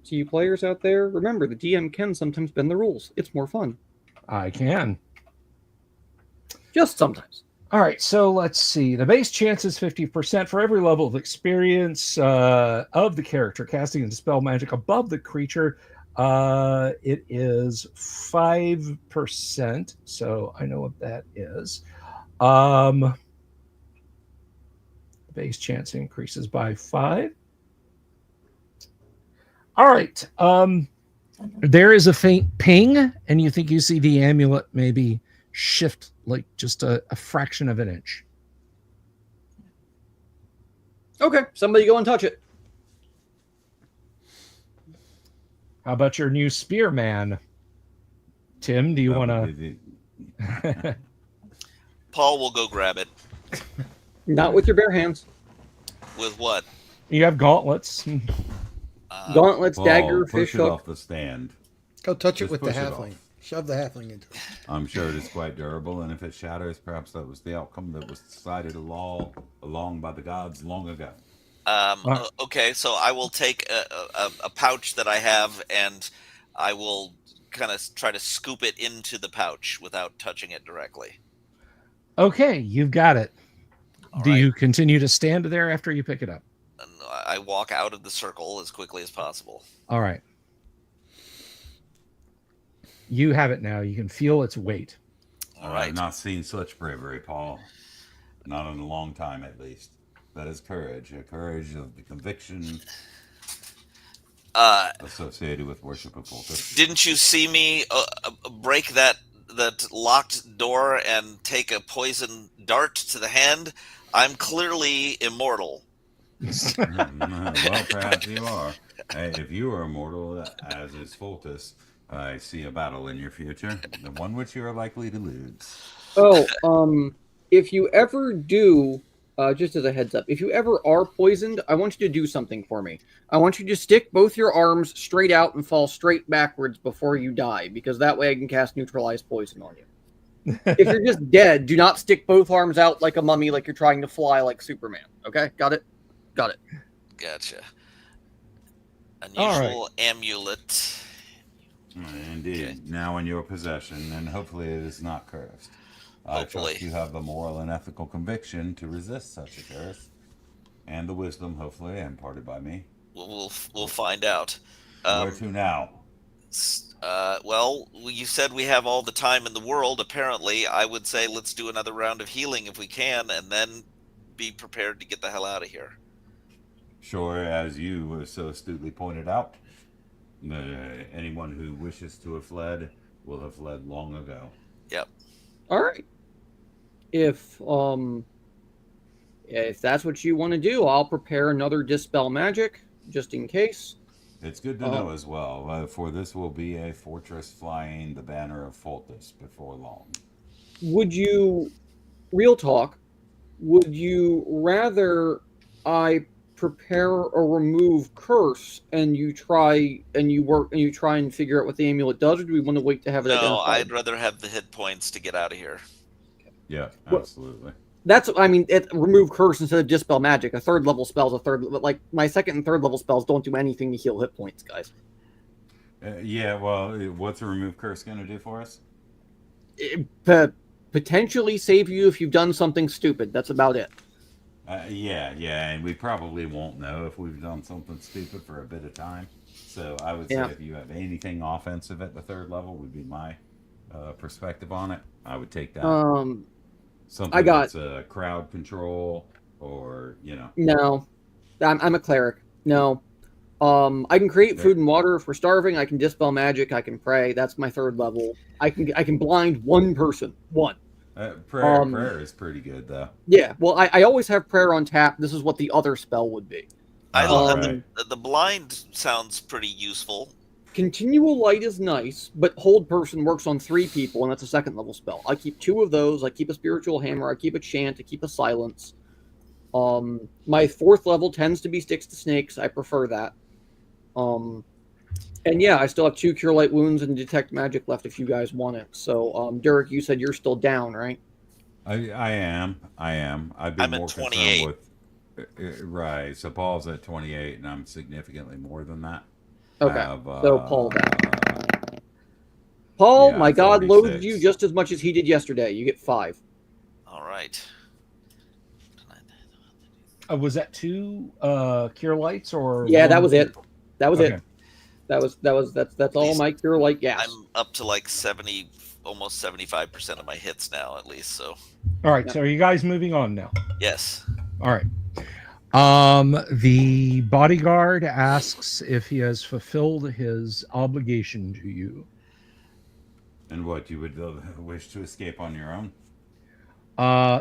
To you players out there, remember, the DM can sometimes bend the rules. It's more fun. I can. Just sometimes. All right, so let's see. The base chance is 50% for every level of experience of the character casting and dispel magic above the creature. It is 5%, so I know what that is. Base chance increases by 5. All right. There is a faint ping, and you think you see the amulet maybe shift like just a fraction of an inch. Okay, somebody go and touch it. How about your new spearman? Tim, do you want to? Paul will go grab it. Not with your bare hands. With what? You have gauntlets. Gauntlets, dagger, push fish it hook. off the stand. Go touch it Just with the push it halfling. off. Shove the halfling into it. I'm sure it is quite durable, and if it shatters, perhaps that was the outcome that was decided along by the gods long ago. Okay, so I will take a pouch that I have, and I will kind of try to scoop it into the pouch without touching it directly. Okay, you've got it. All Do right. you continue to stand there after you pick it up? And I walk out of the circle as quickly as possible. All right. You have it now. You can feel its weight. All right. I've not seen such bravery, Paul. Not in a long time, at least. That is courage. A courage of the conviction Uh, associated with worship of Fultus. didn't you see me break that locked door and take a poison dart to the hand? I'm clearly immortal. Well, perhaps you are. If you are immortal, as is Fultus, I see a battle in your future, the one which you are likely to lose. Oh, if you ever do, just as a heads up, if you ever are poisoned, I want you to do something for me. I want you to stick both your arms straight out and fall straight backwards before you die, because that way I can cast neutralize poison on you. If you're just dead, do not stick both arms out like a mummy, like you're trying to fly like Superman. Okay, got it? Got it. Gotcha. All Unusual amulet. Indeed. Okay. Now in your possession, and hopefully it is not cursed. I Hopefully. trust you have the moral and ethical conviction to resist such a curse, and the wisdom, hopefully, imparted by me. We'll find out. Where to now? Well, you said we have all the time in the world. Apparently, I would say let's do another round of healing if we can, and then be prepared to get the hell out of here. Sure, as you so astutely pointed out, anyone who wishes to have fled will have fled long ago. Yep. All right. If that's what you want to do, I'll prepare another dispel magic just in case. It's good to know as well, for this will be a fortress flying the banner of Fultus before long. Would you, real talk, would you rather I prepare or remove curse and you try and figure out what the amulet does, or do we want to wait to have it No, identified? I'd rather have the hit points to get out of here. Yeah, absolutely. That's, I mean, remove curse instead of dispel magic. A third level spell's a third, but like my second and third level spells don't do anything to heal hit points, guys. Yeah, well, what's a remove curse going to do for us? Potentially save you if you've done something stupid. That's about it. Yeah, and we probably won't know if we've done something stupid for a bit of time. So I would say if you have anything offensive at the third level, would be my perspective on it. I would take that. Something that's crowd control, or No, I'm a cleric. No, I can create food and water if we're starving. I can dispel magic. I can pray. That's my third level. I can blind one person. One. Prayer is pretty good though. Yeah, well, I always have prayer on tap. This is what the other spell would be. The blind sounds pretty useful. Continual light is nice, but hold person works on 3 people, and that's a second level spell. I keep 2 of those. I keep a spiritual hammer. I keep a chant. I keep a silence. My 4th level tends to be sticks to snakes. I prefer that. And yeah, I still have 2 cure light wounds and detect magic left if you guys want it. So, Derek, you said you're still down, right? I am. I've been more concerned with. Right. So Paul's at 28, and I'm significantly more than that. Okay. So Paul down. Paul, my God, 46. loaded you just as much as he did yesterday. You get 5. All right. Was that 2 cure lights or? Yeah, that was it. That was Okay. it. That's all my cure light gas. I'm up to like 70, almost 75% of my hits now, at least. So. All right. So are you guys moving on now? Yes. All right. The bodyguard asks if he has fulfilled his obligation to you. And what, you would wish to escape on your own?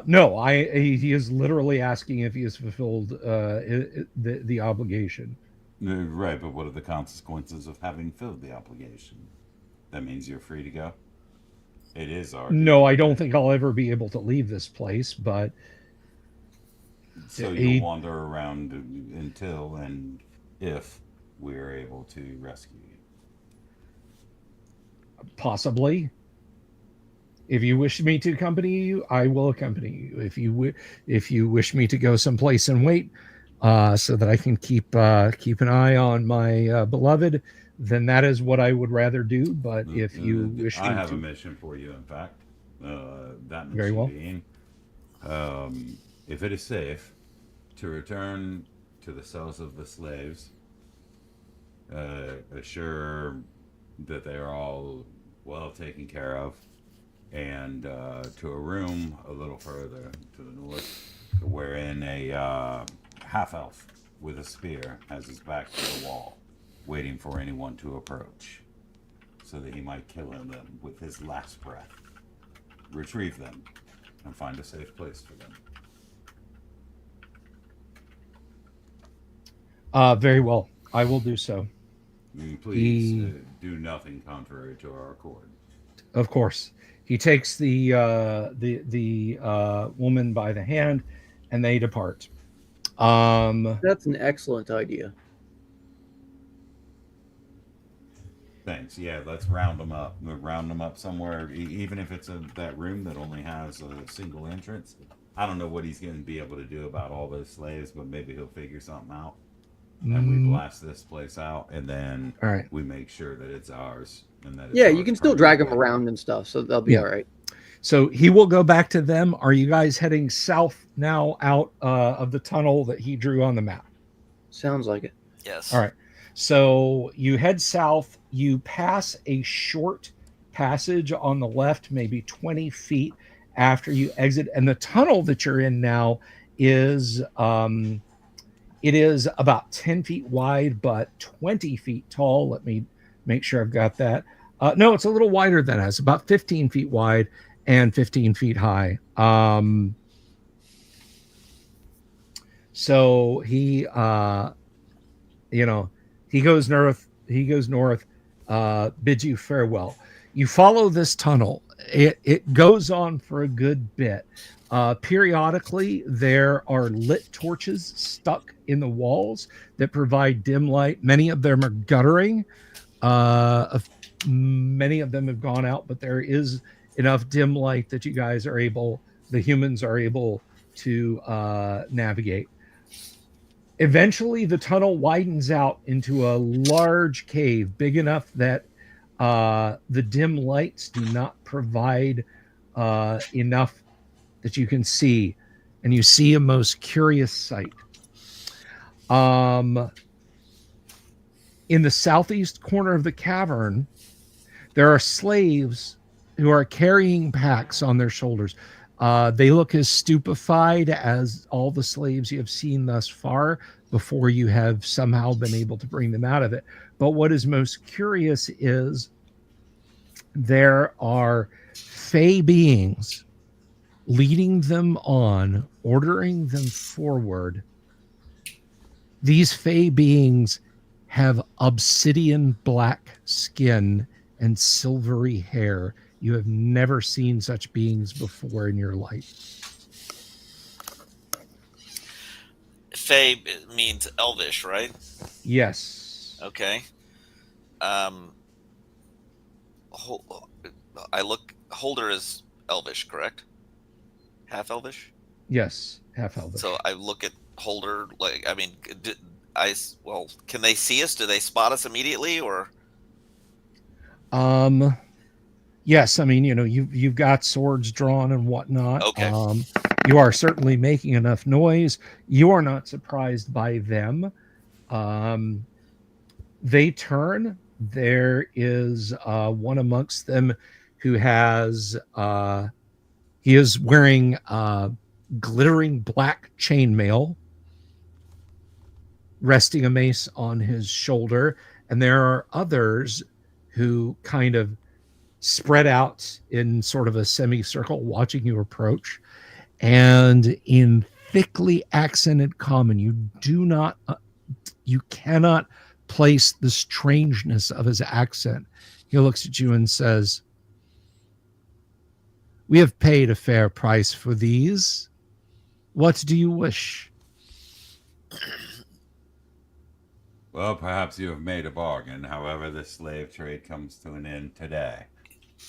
No, he is literally asking if he has fulfilled the obligation. Right, but what are the consequences of having filled the obligation? That means you're free to go? It is our... No, I don't think I'll ever be able to leave this place, but... So you'll wander around until and if we're able to rescue you. Possibly. If you wish me to accompany you, I will accompany you. If you wish me to go someplace and wait, so that I can keep an eye on my beloved, then that is what I would rather do. But if you wish me I have to... a mission for you, in fact. That mission Very well. being, if it is safe to return to the cells of the slaves, assure that they are all well taken care of, and to a room a little further to the north wherein a half-elf with a spear has his back to the wall, waiting for anyone to approach, so that he might kill them with his last breath, retrieve them, and find a safe place for them. Very well. I will do so. Please do nothing contrary to our accord. Of course. He takes the woman by the hand, and they depart. That's an excellent idea. Thanks. Yeah, let's round them up. We'll round them up somewhere, even if it's that room that only has a single entrance. I don't know what he's going to be able to do about all those slaves, but maybe he'll figure something out. And we blast this place out, and then all right. we make sure that it's ours. And that Yeah, you can still drag them around and stuff, so they'll be all right. So he will go back to them. Are you guys heading south now out of the tunnel that he drew on the map? Sounds like it. Yes. All right. So you head south. You pass a short passage on the left, maybe 20 feet after you exit. And the tunnel that you're in now is it is about 10 feet wide, but 20 feet tall. Let me make sure I've got that. No, it's a little wider than that. It's about 15 feet wide and 15 feet high. So he, he goes north, bids you farewell. You follow this tunnel. It goes on for a good bit. Periodically, there are lit torches stuck in the walls that provide dim light. Many of them are guttering. Many of them have gone out, but there is enough dim light that you guys the humans are able to navigate. Eventually, the tunnel widens out into a large cave, big enough that the dim lights do not provide enough that you can see, and you see a most curious sight. In the southeast corner of the cavern, there are slaves who are carrying packs on their shoulders. They look as stupefied as all the slaves you have seen thus far before you have somehow been able to bring them out of it. But what is most curious is there are fey beings leading them on, ordering them forward. These fey beings have obsidian black skin and silvery hair. You have never seen such beings before in your life. Fey means elvish, right? Yes. Okay. Holder is elvish, correct? Half elvish? Yes, half elvish. So I look at Holder, can they see us? Do they spot us immediately, or? Yes, I mean, you've got swords drawn and whatnot. Okay. You are certainly making enough noise. You are not surprised by them. They turn. There is one amongst them who has he is wearing glittering black chainmail, resting a mace on his shoulder, and there are others who kind of spread out in sort of a semicircle watching you approach, and in thickly accented common, you cannot place the strangeness of his accent. He looks at you and says, "We have paid a fair price for these. What do you wish?" Well, perhaps you have made a bargain. However, the slave trade comes to an end today.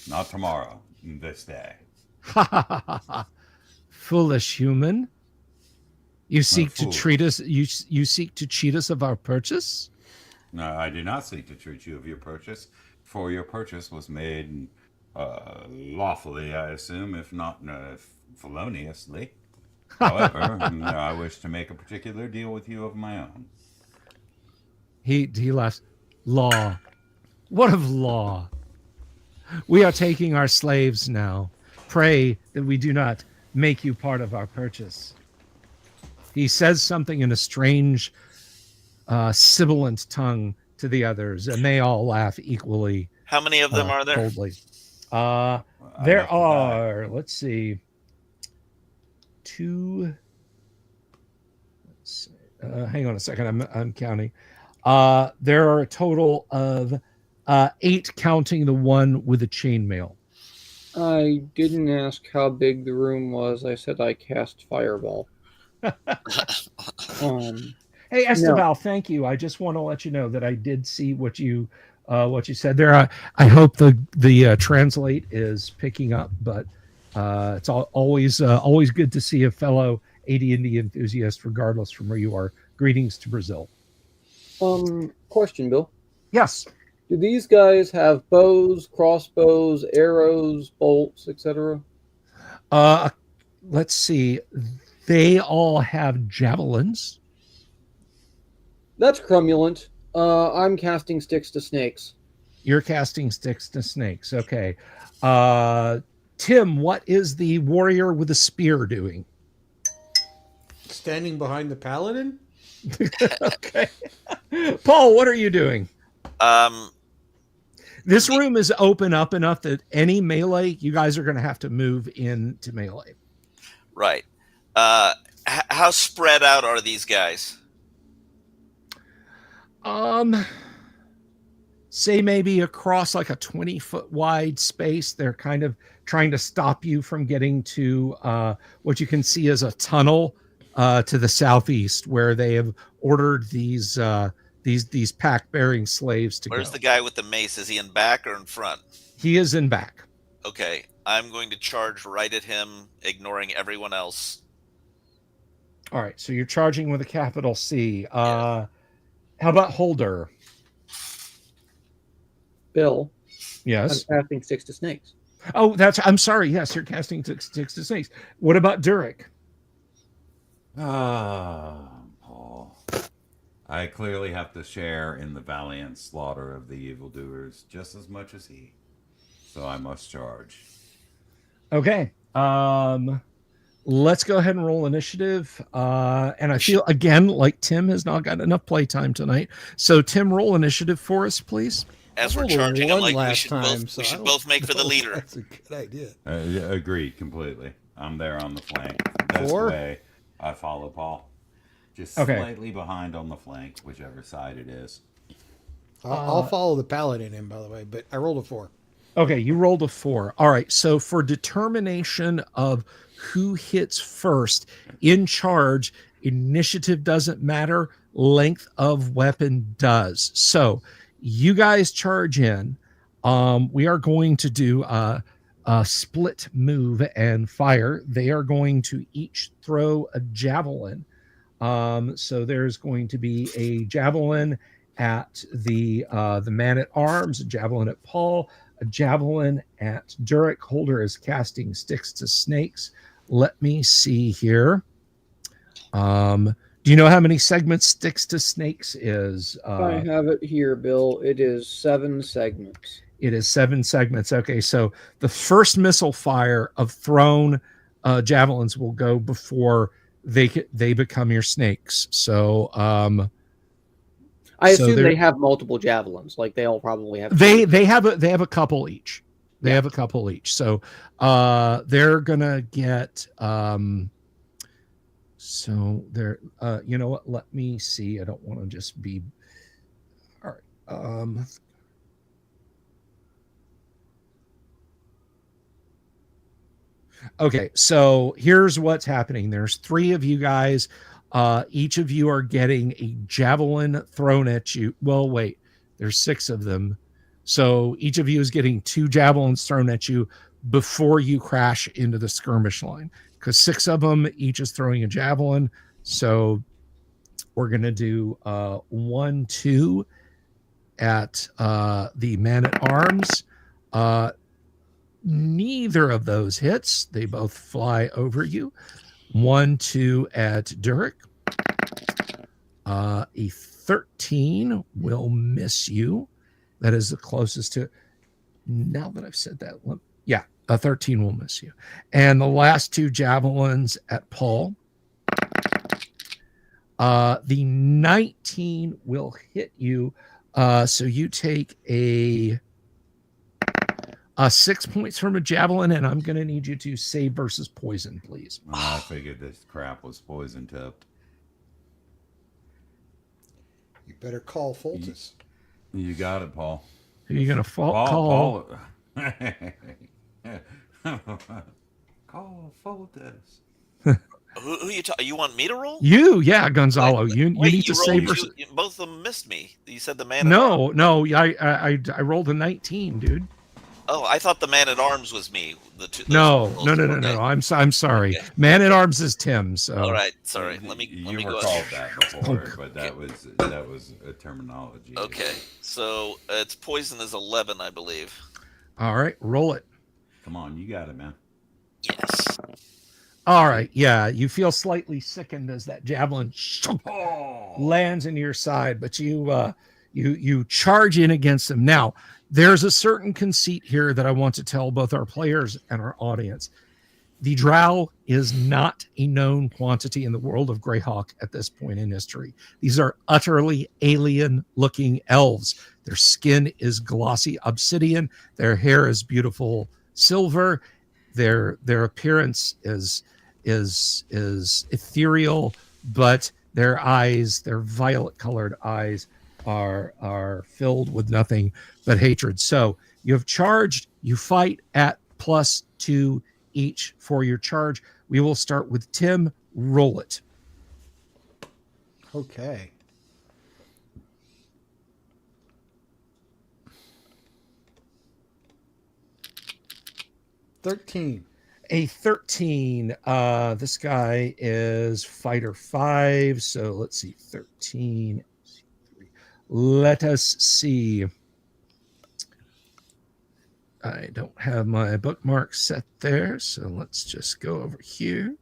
Not tomorrow, this day. Ha ha ha ha! Foolish human. You seek to treat us. You seek to cheat us of our purchase. No, I do not seek to treat you of your purchase, for your purchase was made lawfully, I assume, if not feloniously. However, I wish to make a particular deal with you of my own. He laughs. Law. What of law? We are taking our slaves now. Pray that we do not make you part of our purchase. He says something in a strange, sibilant tongue to the others, and they all laugh equally. How many of them are there? Coldly. I There have to die. are, let's see, two. Let's see, hang on a second. I'm counting. There are a total of 8, counting the one with the chainmail. I didn't ask how big the room was. I said I cast fireball. Hey, Esteval, thank you. I just want to let you know that I did see what you said there. I hope the translate is picking up, but it's always good to see a fellow AD&D enthusiast, regardless from where you are. Greetings to Brazil. Question, Bill. Yes. Do these guys have bows, crossbows, arrows, bolts, etc.? Let's see. They all have javelins. That's crumulent. I'm casting sticks to snakes. You're casting sticks to snakes. Okay. Tim, what is the warrior with the spear doing? Standing behind the paladin? Okay. Paul, what are you doing? This room is open up enough that any melee, you guys are going to have to move into melee. Right. How spread out are these guys? Say maybe across like a 20-foot wide space. They're kind of trying to stop you from getting to what you can see as a tunnel to the southeast, where they have ordered these pack-bearing slaves to Where's go. the guy with the mace? Is he in back or in front? He is in back. Okay, I'm going to charge right at him, ignoring everyone else. All right, so you're charging with a capital C. How about Holder? Bill. Yes. I'm casting sticks to snakes. Oh, I'm sorry. Yes, you're casting sticks to snakes. What about Durek? Paul. I clearly have to share in the valiant slaughter of the evildoers just as much as he. So I must charge. Okay. Let's go ahead and roll initiative. And I feel, again, like Tim has not got enough playtime tonight. So, Tim, roll initiative for us, please. As we're charging him, like we should both make for the leader. That's a good idea. Agreed completely. I'm there on the flank. This 4? way, I follow Paul. Just slightly behind on the flank, whichever side it is. I'll follow the paladin in, by the way, but I rolled a 4. Okay, you rolled a 4. All right, so for determination of who hits first in charge, initiative doesn't matter, length of weapon does. So you guys charge in. We are going to do a split move and fire. They are going to each throw a javelin. So there's going to be a javelin at the man at arms, a javelin at Paul, a javelin at Durek. Holder is casting sticks to snakes. Let me see here. Do you know how many segments sticks to snakes is? I have it here, Bill. It is 7 segments. It is 7 segments. Okay, so the first missile fire of thrown javelins will go before they become your snakes. So I assume they have multiple javelins. Like they all probably have. They have a couple each. They have a couple each. So they're gonna get. So they're. You know what? Let me see. I don't want to just be. All right. Okay, so here's what's happening. There's 3 of you guys. Each of you are getting a javelin thrown at you. Well, wait, there's 6 of them. So each of you is getting 2 javelins thrown at you before you crash into the skirmish line. Because 6 of them, each is throwing a javelin. So we're going to do 1, 2 at the man at arms. Neither of those hits. They both fly over you. 1, 2 at Durek. A 13 will miss you. That is the closest to. Now that I've said that, a 13 will miss you. And the last 2 javelins at Paul. The 19 will hit you. So you take a 6 points from a javelin, and I'm going to need you to save versus poison, please. I figured this crap was poison tipped. You better call Foltus. You got it, Paul. Who are you going to call? Paul. Call Foltus. Who you want me to roll? You, yeah, Gonzalo. You Wait, need to save versus. Both of them missed me. You said the man. No, I rolled a 19, dude. Oh, I thought the man at arms was me. No. I'm sorry. Okay. Man at arms is Tim. So. All right, sorry. Let me You go were ahead. called that before, but that was a terminology. Okay, so its poison is 11, I believe. All right, roll it. Come on, you got it, man. Yes. All right, yeah, you feel slightly sickened as that javelin lands into your side, but you charge in against him. Now, there's a certain conceit here that I want to tell both our players and our audience. The drow is not a known quantity in the world of Greyhawk at this point in history. These are utterly alien-looking elves. Their skin is glossy obsidian. Their hair is beautiful silver. Their appearance is ethereal, but their eyes, their violet-colored eyes, are filled with nothing but hatred. So you have charged. You fight at +2 each for your charge. We will start with Tim. Roll it. Okay. A 13. This guy is fighter 5. So let's see. 13. Let us see. I don't have my bookmark set there, so let's just go over here.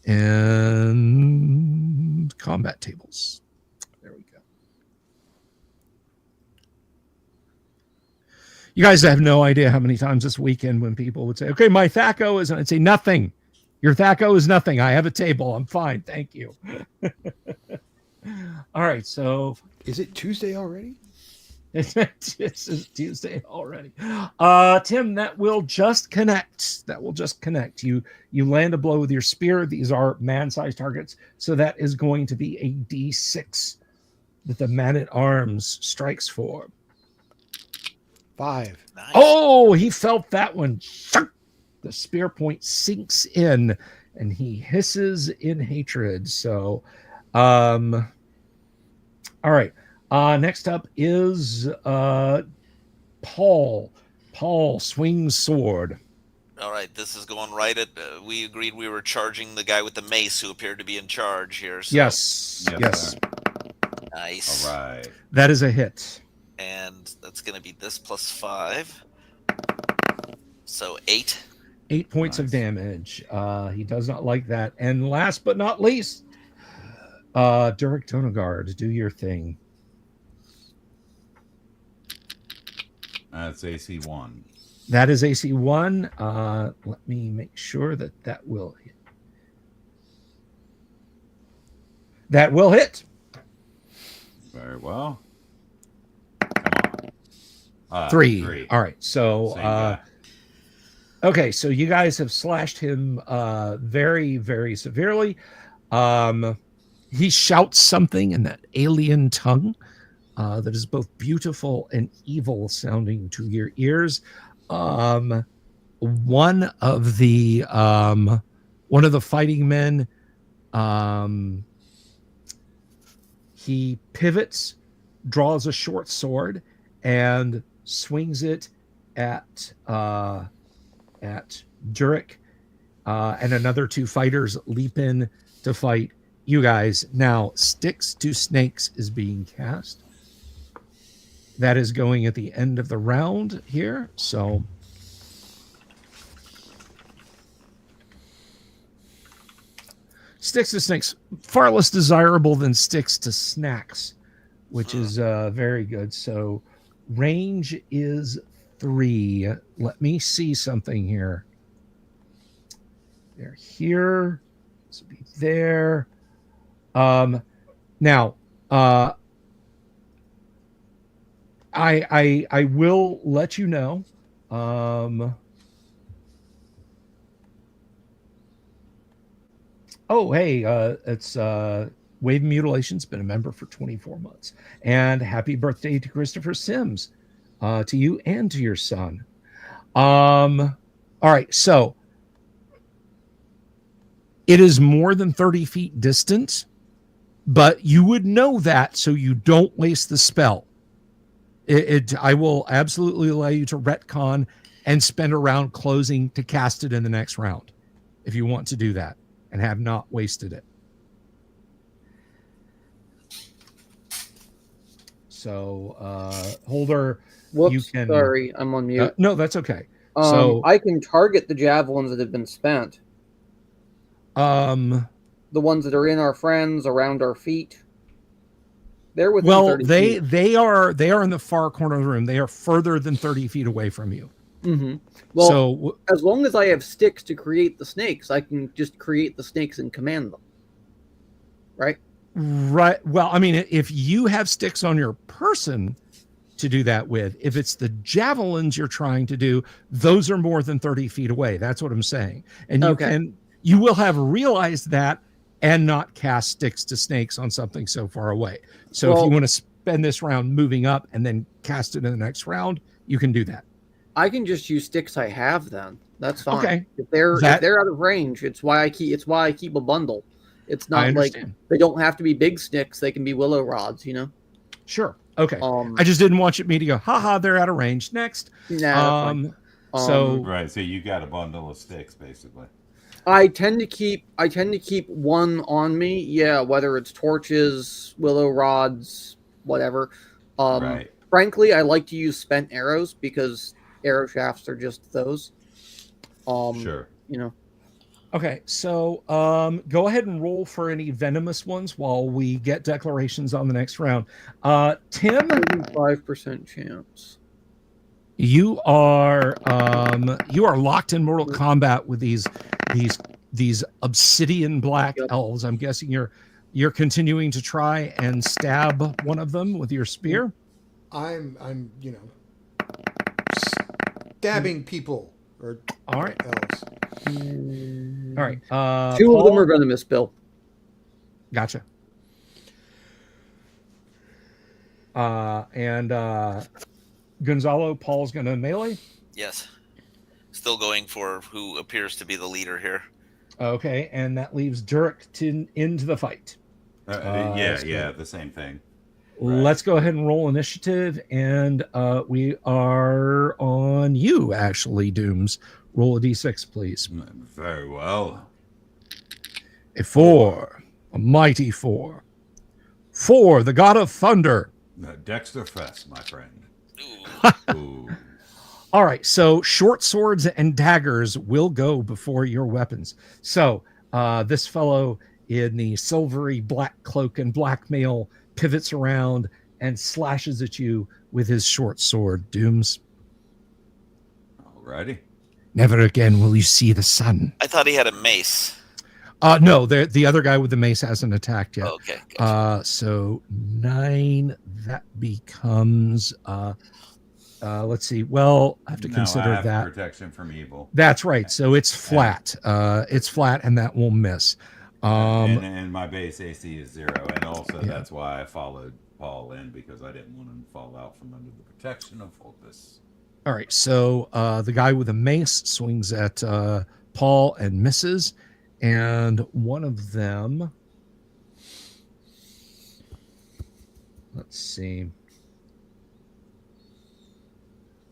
And combat tables. There we go. You guys have no idea how many times this weekend when people would say, okay, my THAC0 is, and I'd say, nothing. Your THAC0 is nothing. I have a table. I'm fine. Thank you. All right, so Is it Tuesday already? This is Tuesday already. Tim, that will just connect. You land a blow with your spear. These are man-sized targets, so that is going to be a D6 that the man-at-arms strikes for. 5. Nice. Oh, he felt that one. The spear point sinks in, and he hisses in hatred. So, all right. Next up is Paul. Paul swings sword. All right, this is going right at. We agreed we were charging the guy with the mace who appeared to be in charge here. So. Yes. Sir. Nice. All right. That is a hit. And that's going to be this +5. So 8. 8 points of damage. He does not like that. And last but not least, Durek Tonegard, do your thing. That's AC 1. That is AC 1. Let me make sure that will hit. That will hit. Very well. Come on. 3. All right. So, Same guy. okay. So you guys have slashed him very, very severely. He shouts something in that alien tongue that is both beautiful and evil sounding to your ears. One of the fighting men, he pivots, draws a short sword, and swings it at Durek, and another 2 fighters leap in to fight you guys. Now, Sticks to Snakes is being cast. That is going at the end of the round here. So Sticks to Snakes, far less desirable than Sticks to Snacks, which is very good. So range is 3. Let me see something here. They're here. This will be there. Now, I will let you know. Oh, hey, it's Wave Mutilation's been a member for 24 months. And happy birthday to Christopher Sims, to you and to your son. All right, so it is more than 30 feet distant, but you would know that so you don't waste the spell. I will absolutely allow you to retcon and spend a round closing to cast it in the next round if you want to do that and have not wasted it. So, Holder, Whoops, you can. sorry, I'm on mute. No, that's okay. So I can target the javelins that have been spent. The ones that are in our friends, around our feet. They're within 30 feet. they are in the far corner of the room. They are further than 30 feet away from you. Mm-hmm. Well, so as long as I have sticks to create the snakes, I can just create the snakes and command them. Right? Right. Well, I mean, if you have sticks on your person to do that with, if it's the javelins you're trying to do, those are more than 30 feet away. That's what I'm saying. And you will have realized that and not cast sticks to snakes on something so far away. So if you want to spend this round moving up and then cast it in the next round, you can do that. I can just use sticks I have then. That's fine. Okay. If they're out of range, it's why I keep a bundle. It's not like they don't have to be big sticks, they can be willow rods, you know? Sure. Okay. I just didn't want me to go, haha, they're out of range. Next. Nah, right, so you got a bundle of sticks basically. I tend to keep one on me, whether it's torches, willow rods, whatever. Right. Frankly, I like to use spent arrows because arrow shafts are just those. Sure. You know. Okay, so go ahead and roll for any venomous ones while we get declarations on the next round. Tim, 35% chance. You are locked in mortal combat with these obsidian black elves. I'm guessing you're continuing to try and stab one of them with your spear. I'm stabbing people or all right elves. All right. Two of them are going to miss, Bill. Gotcha. And Gonzalo, Paul's going to melee? Yes. Still going for who appears to be the leader here. Okay, and that leaves Durek into the fight. The same thing. Let's go ahead and roll initiative, and we are on you, actually, Dooms. Roll a d6, please. Very well. A 4, a mighty 4. 4, the god of thunder. Dexter Fest, my friend. Ooh. All right, so short swords and daggers will go before your weapons. So this fellow in the silvery black cloak and black mail pivots around and slashes at you with his short sword, Dooms. Alrighty. Never again will you see the sun. I thought he had a mace. No, the other guy with the mace hasn't attacked yet. Okay. Gotcha. So 9, that becomes let's see. Well, I have to consider I have that protection from evil. That's right. So it's flat. It's flat, and that will miss. And my base AC is 0, and also that's why I followed Paul in, because I didn't want him to fall out from under the protection of Fulgus. All right. So the guy with the mace swings at Paul and misses, and one of them. Let's see.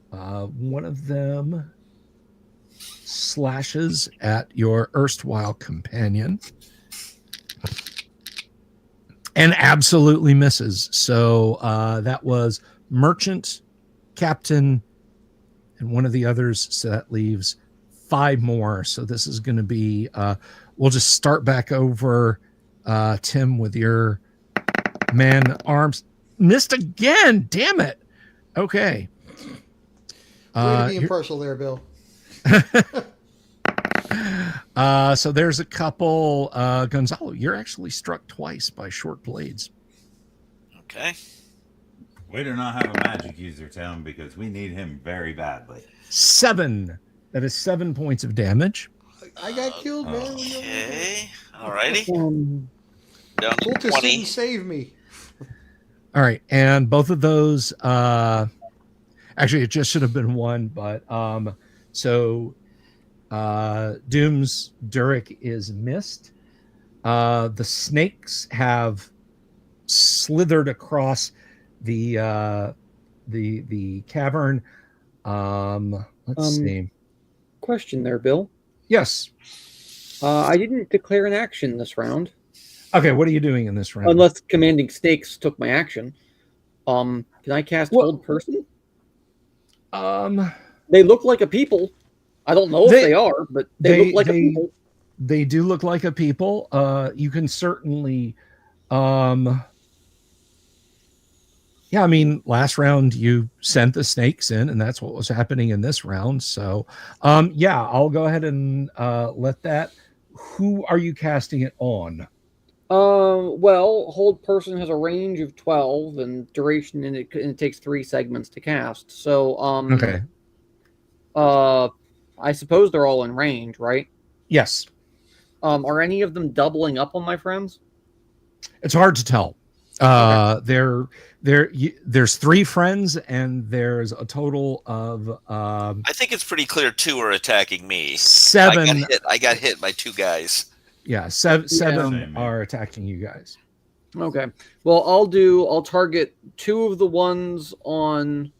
One of them slashes at your erstwhile companion and absolutely misses. So that was Merchant, Captain, and one of the others. So that leaves 5 more. So this is going to be, we'll just start back over, Tim, with your man arms. Missed again. Damn it. Okay. Way to be impartial there, Bill. So there's a couple. Gonzalo, you're actually struck twice by short blades. Okay. Way to not have a magic user, Tim, because we need him very badly. 7. That is 7 points of damage. I got killed, man. Okay. Alrighty. Down to Cultist 20. didn't save me. All right, and both of those. Actually, it just should have been 1, but so Doom's Durek is missed. The snakes have slithered across the cavern. Let's see. Question there, Bill. Yes. I didn't declare an action this round. Okay, what are you doing in this round? Unless commanding snakes took my action. Can I cast Hold Person? They look like a people. I don't know if they are, but they look like a people. They do look like a people. You can certainly yeah, I mean, last round you sent the snakes in, and that's what was happening in this round. So yeah, I'll go ahead and let that. Who are you casting it on? Well, Hold Person has a range of 12 and duration, and it takes 3 segments to cast. So, okay. I suppose they're all in range, right? Yes. Are any of them doubling up on my friends? It's hard to tell. Okay. There's 3 friends, and there's a total of I think it's pretty clear 2 are attacking me. 7. I got hit by 2 guys. Yeah, seven Same, are attacking you guys. Okay. Well, I'll target 2 of the ones on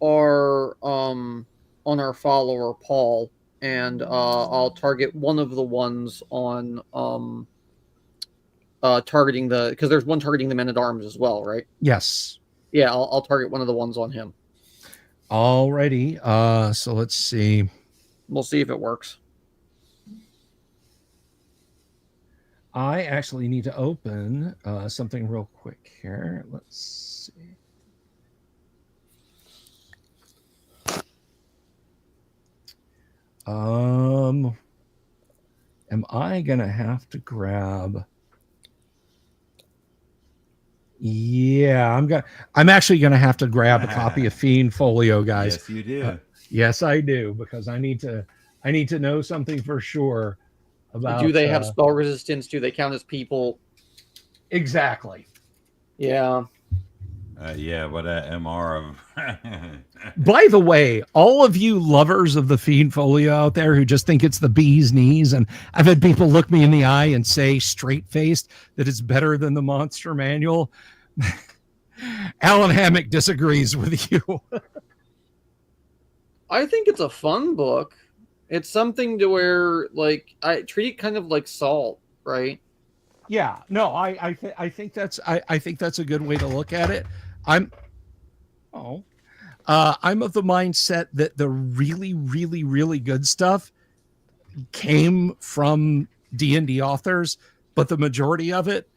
our follower Paul, and I'll target 1 of the ones on targeting because there's one targeting the men-at-arms as well, right? Yes. Yeah, I'll target 1of the ones on him. Alrighty. So let's see. We'll see if it works. I actually need to open something real quick here. Let's see. Am I gonna have to grab? Yeah, I'm actually gonna have to grab a copy of Fiend Folio, guys. Yes, you do. Yes, I do, because I need to know something for sure about. Do they have spell resistance? Do they count as people? Exactly. Yeah. Yeah, what a MR of. By the way, all of you lovers of the Fiend Folio out there who just think it's the bee's knees, and I've had people look me in the eye and say straight-faced that it's better than the Monster Manual. Alan Hammock disagrees with you. I think it's a fun book. It's something to where, like, I treat it kind of like Salt, right? Yeah, no, I think that's a good way to look at it. I'm of the mindset that the really, really, really good stuff came from D&D authors, but the majority of it,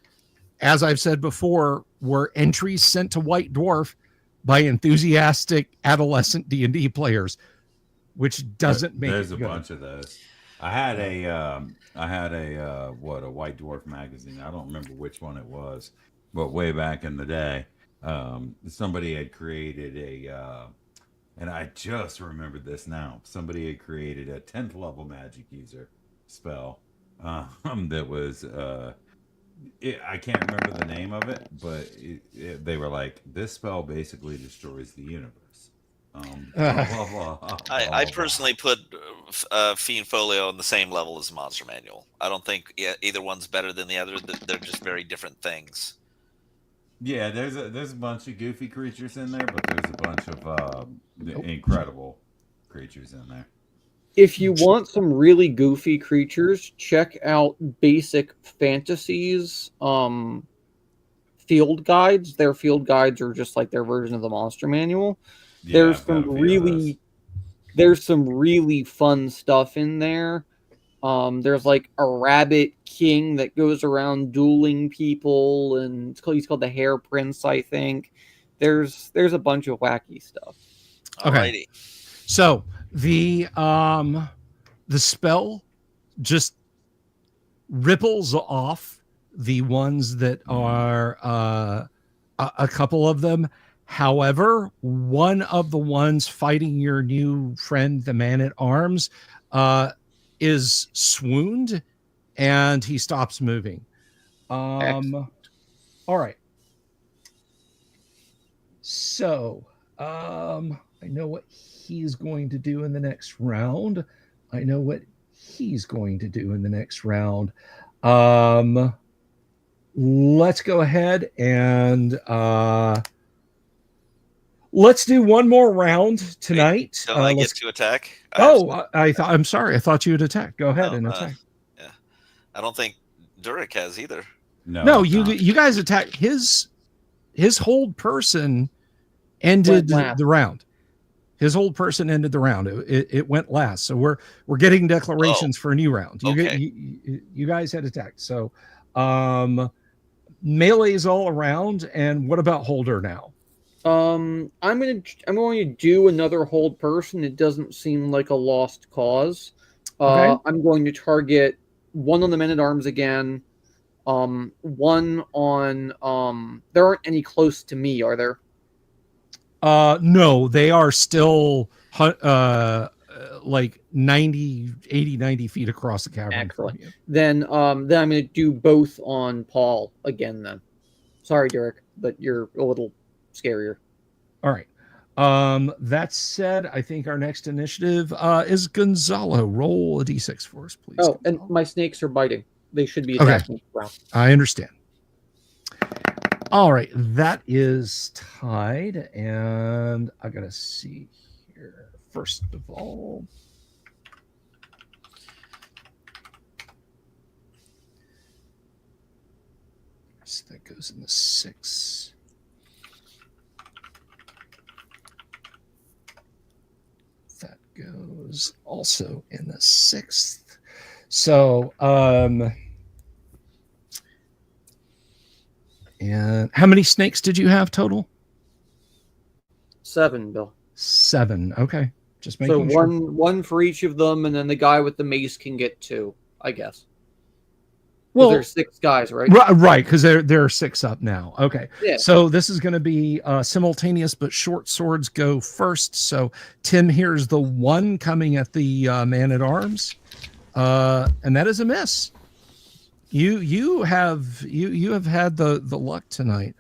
as I've said before, were entries sent to White Dwarf by enthusiastic adolescent D&D players, which doesn't make There's it a good. bunch of those. I had a White Dwarf magazine. I don't remember which one it was, but way back in the day, somebody had created and I just remembered this now. Somebody had created a 10th level magic user spell that was I can't remember the name of it, but they were like, this spell basically destroys the universe. I personally put Fiend Folio on the same level as Monster Manual. I don't think either one's better than the other. They're just very different things. Yeah, there's a bunch of goofy creatures in there, but there's a bunch of incredible creatures in there. If you want some really goofy creatures, check out Basic Fantasies field guides. Their field guides are just like their version of the Monster Manual. Yeah, There's some really fun stuff in there. There's like a rabbit king that goes around dueling people, and he's called the Hair Prince, I think. There's a bunch of wacky stuff. Okay. Alrighty. So the spell just ripples off the ones that are a couple of them. However, one of the ones fighting your new friend, the man at arms, is swooned, and he stops moving. Excellent. All right. So, I know what he's going to do in the next round. I know what he's going to do in the next round. Let's go ahead and let's do one more round tonight. Don't I get to attack? I'm sorry. I thought you had attacked. Go ahead and attack. Yeah, I don't think Durek has either. No, you guys attack. His hold person ended the round. His hold person ended the round. It went last. So we're getting declarations for a new round. You guys had attacked. So melee's all around. And what about holder now? I'm going to do another hold person. It doesn't seem like a lost cause. Okay. I'm going to target one on the men at arms again. One on there aren't any close to me, are there? No, they are still like 90 feet across the cavern. Excellent. Then I'm going to do both on Paul again then. Sorry, Derek, but you're a little scarier. All right. That said, I think our next initiative is Gonzalo. Roll a d6 for us, please. Oh, and my snakes are biting. They should be attacking. Okay. I understand. All right, that is tied, and I gotta see here. First of all, so that goes in the 6. That goes also in the 6th. So, and how many snakes did you have total? 7, Bill. 7. Okay. Just making sure. So one for each of them, and then the guy with the mace can get 2, I guess. Well, there's 6 guys, right? Right, because there are 6 up now. Okay. Yeah. So this is going to be simultaneous, but short swords go first. So Tim here's the 1 coming at the man at arms, and that is a miss. You have had the luck tonight.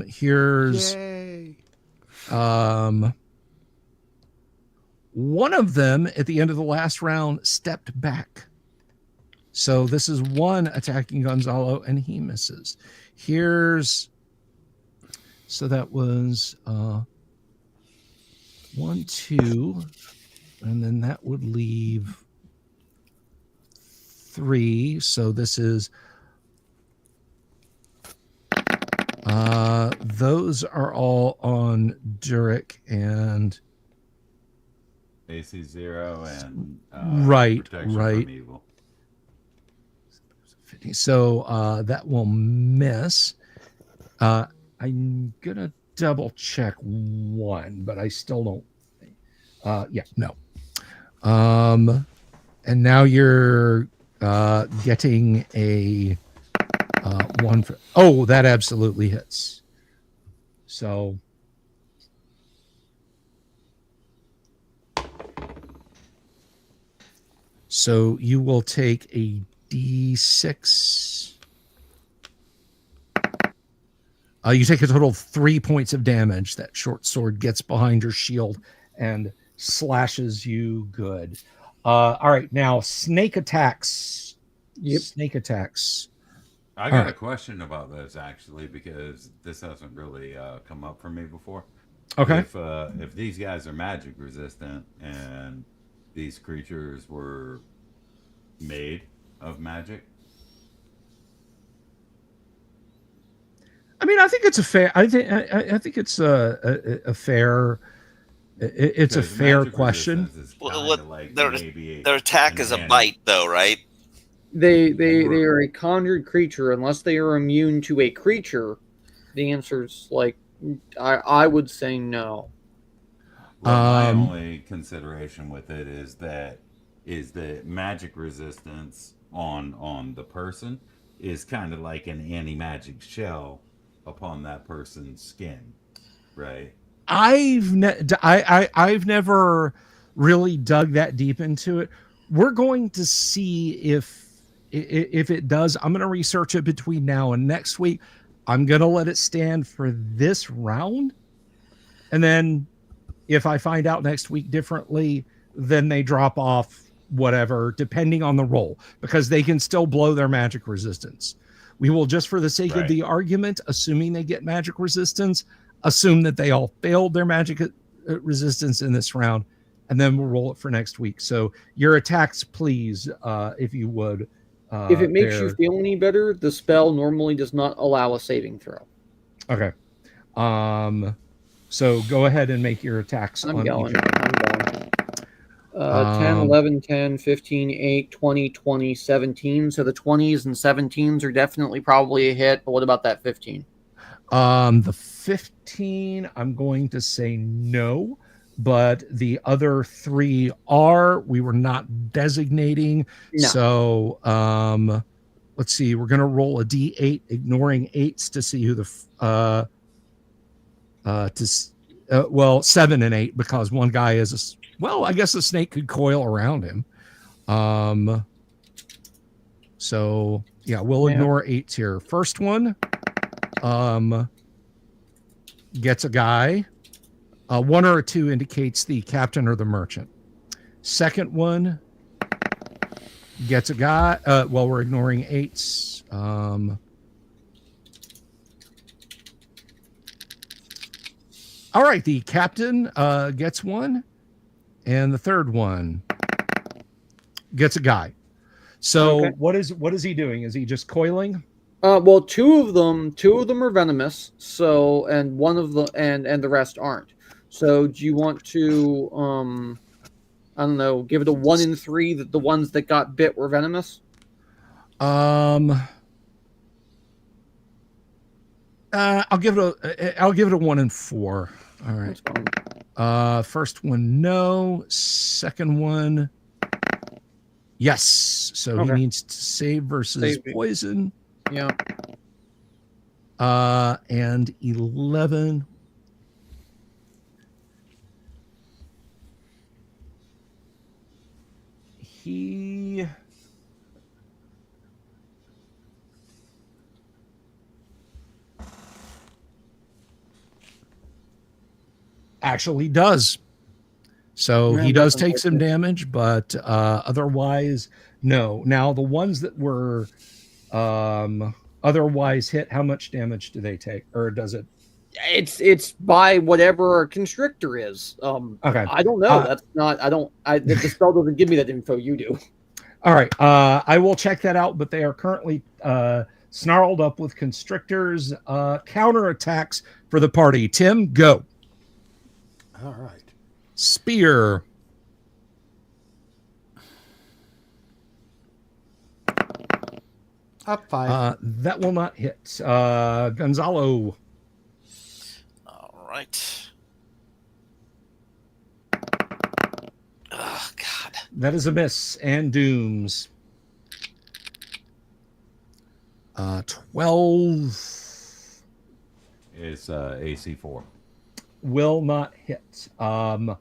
Here's Yay. One of them at the end of the last round stepped back. So this is 1 attacking Gonzalo, and he misses. So that was 1, 2, and then that would leave 3. So this is those are all on Durek and AC 0 and right. from evil. So that will miss. I'm gonna double check 1, but I still don't. No. And now you're getting a 1 for. Oh, that absolutely hits. So. So you will take a D6. You take a total of 3 points of damage. That short sword gets behind your shield and slashes you good. All right, now snake attacks. Yep. Snake attacks. I got a question about this actually, because this hasn't really come up for me before. Okay. If these guys are magic resistant and these creatures were made of magic, I mean, I think it's a fair. I think it's a fair. It's a fair question. Well, their attack is a bite, though, right? They are a conjured creature. Unless they are immune to a creature, the answer's like I would say no. Well, my only consideration with it is that is that magic resistance on the person is kind of like an anti-magic shell upon that person's skin, right? I've never really dug that deep into it. We're going to see if it does. I'm going to research it between now and next week. I'm going to let it stand for this round, and then if I find out next week differently, then they drop off whatever, depending on the roll, because they can still blow their magic resistance. We will, just for the sake of the argument, assuming they get magic resistance, assume that they all failed their magic resistance in this round, and then we'll roll it for next week. So your attacks, please, if you would. If it makes you feel any better, the spell normally does not allow a saving throw. Okay. So go ahead and make your attacks. I'm going. 10, 11, 10, 15, 8, 20, 20, 17. So the 20s and 17s are definitely probably a hit. But what about that 15? The 15, I'm going to say no, but the other 3 are. We were not designating. No. So let's see. We're going to roll a D8, ignoring 8s to see who the well, 7 and 8, because one guy is I guess a snake could coil around him. So yeah, we'll ignore 8s here. First one gets a guy. 1 or a 2 indicates the captain or the merchant. Second one gets a guy. Well, we're ignoring 8s. All right, the captain gets 1, and the third one gets a guy. So what is he doing? Is he just coiling? Well, two of them are venomous. So, and one of the and the rest aren't. So, do you want to I don't know, give it a 1 in 3 that the ones that got bit were venomous? I'll give it a 1 in 4. All right. First one, no. Second one, yes. So he needs to save versus poison. Yeah. And 11. He actually does. So he does take some damage, but otherwise, no. Now, the ones that were otherwise hit, how much damage do they take? Or does it? It's by whatever a constrictor is. Okay. I don't know. That's not, the spell doesn't give me that info. You do. All right. I will check that out, but they are currently snarled up with constrictors. Counter attacks for the party. Tim, go. All right. Spear. Up 5. That will not hit. Gonzalo. All right. Oh, God. That is a miss. And Dooms. 12. It's AC 4. Will not hit. All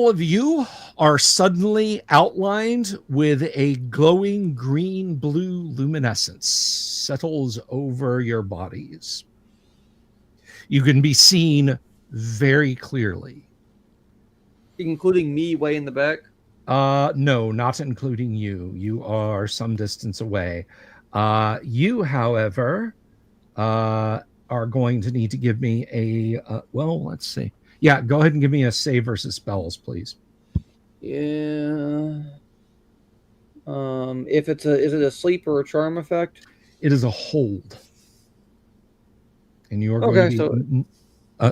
of you are suddenly outlined with a glowing green-blue luminescence settles over your bodies. You can be seen very clearly. Including me way in the back? No, not including you. You are some distance away. You, however, are going to need to give me a, well, let's see. Yeah, go ahead and give me a save versus spells, please. Yeah. If it's is it a sleep or a charm effect? It is a hold. And you are Okay, going to be,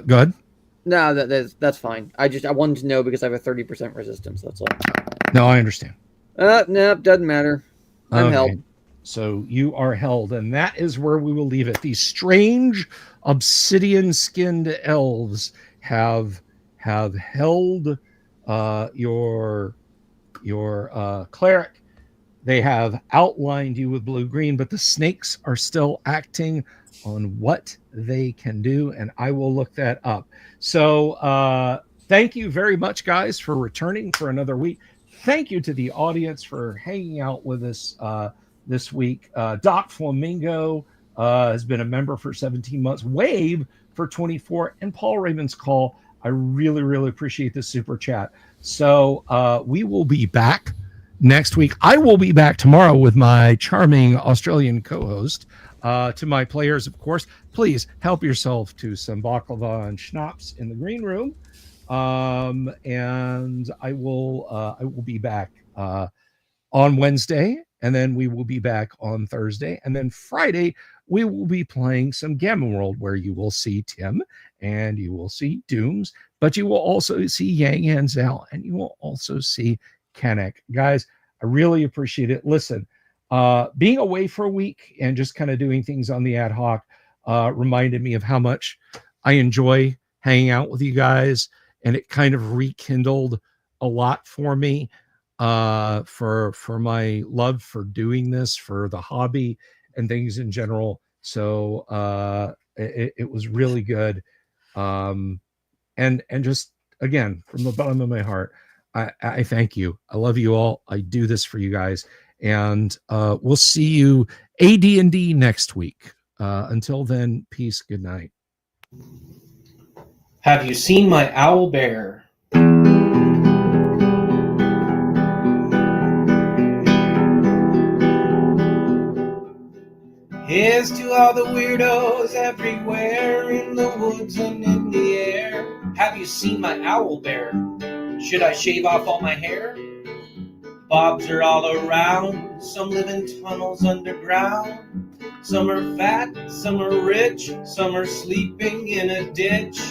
go ahead. No, that's fine. I wanted to know because I have a 30% resistance. That's all. No, I understand. No, doesn't matter. I'm held. So you are held, and that is where we will leave it. These strange obsidian-skinned elves have held your your cleric. They have outlined you with blue-green, but the snakes are still acting on what they can do, and I will look that up. So thank you very much, guys, for returning for another week. Thank you to the audience for hanging out with us this week. Doc Flamingo has been a member for 17 months, Wave for 24, and Paul Raymond's Call. I really, really appreciate the super chat. So we will be back next week. I will be back tomorrow with my charming Australian co-host. To my players, of course, please help yourself to some baklava and schnapps in the green room. And I will be back on Wednesday, and then we will be back on Thursday, and then Friday we will be playing some Gamma World, where you will see Tim and you will see Dooms, but you will also see Yang and Zell, and you will also see Kennick. Guys, I really appreciate it. Listen, being away for a week and just kind of doing things on the ad hoc reminded me of how much I enjoy hanging out with you guys, and it kind of rekindled a lot for me for my love for doing this, for the hobby and things in general. So it was really good. And just again, from the bottom of my heart, I thank you. I love you all. I do this for you guys, and we'll see you AD&D next week. Until then, peace. Good night. Have you seen my owl bear? Here's to all the weirdos everywhere, in the woods and in the air. Have you seen my owl bear? Should I shave off all my hair? Bobs are all around, some live in tunnels underground. Some are fat, some are rich, some are sleeping in a ditch.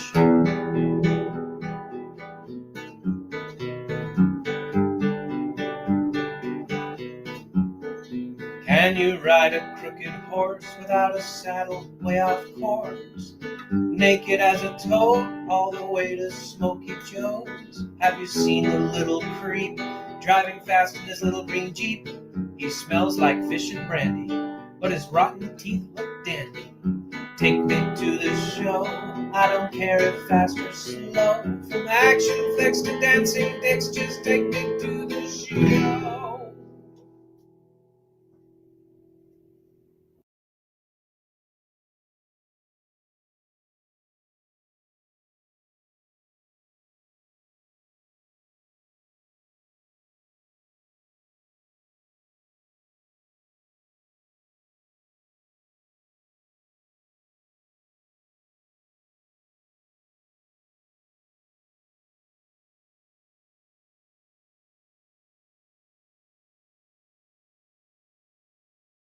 Can you ride a crooked horse without a saddle, way off course? Naked as a toad, all the way to Smoky Joe's. Have you seen the little creep driving fast in his little green Jeep? He smells like fish and brandy, but his rotten teeth look dandy. Take me to the show, I don't care if fast or slow. From action flicks to dancing dicks, just take me to the show.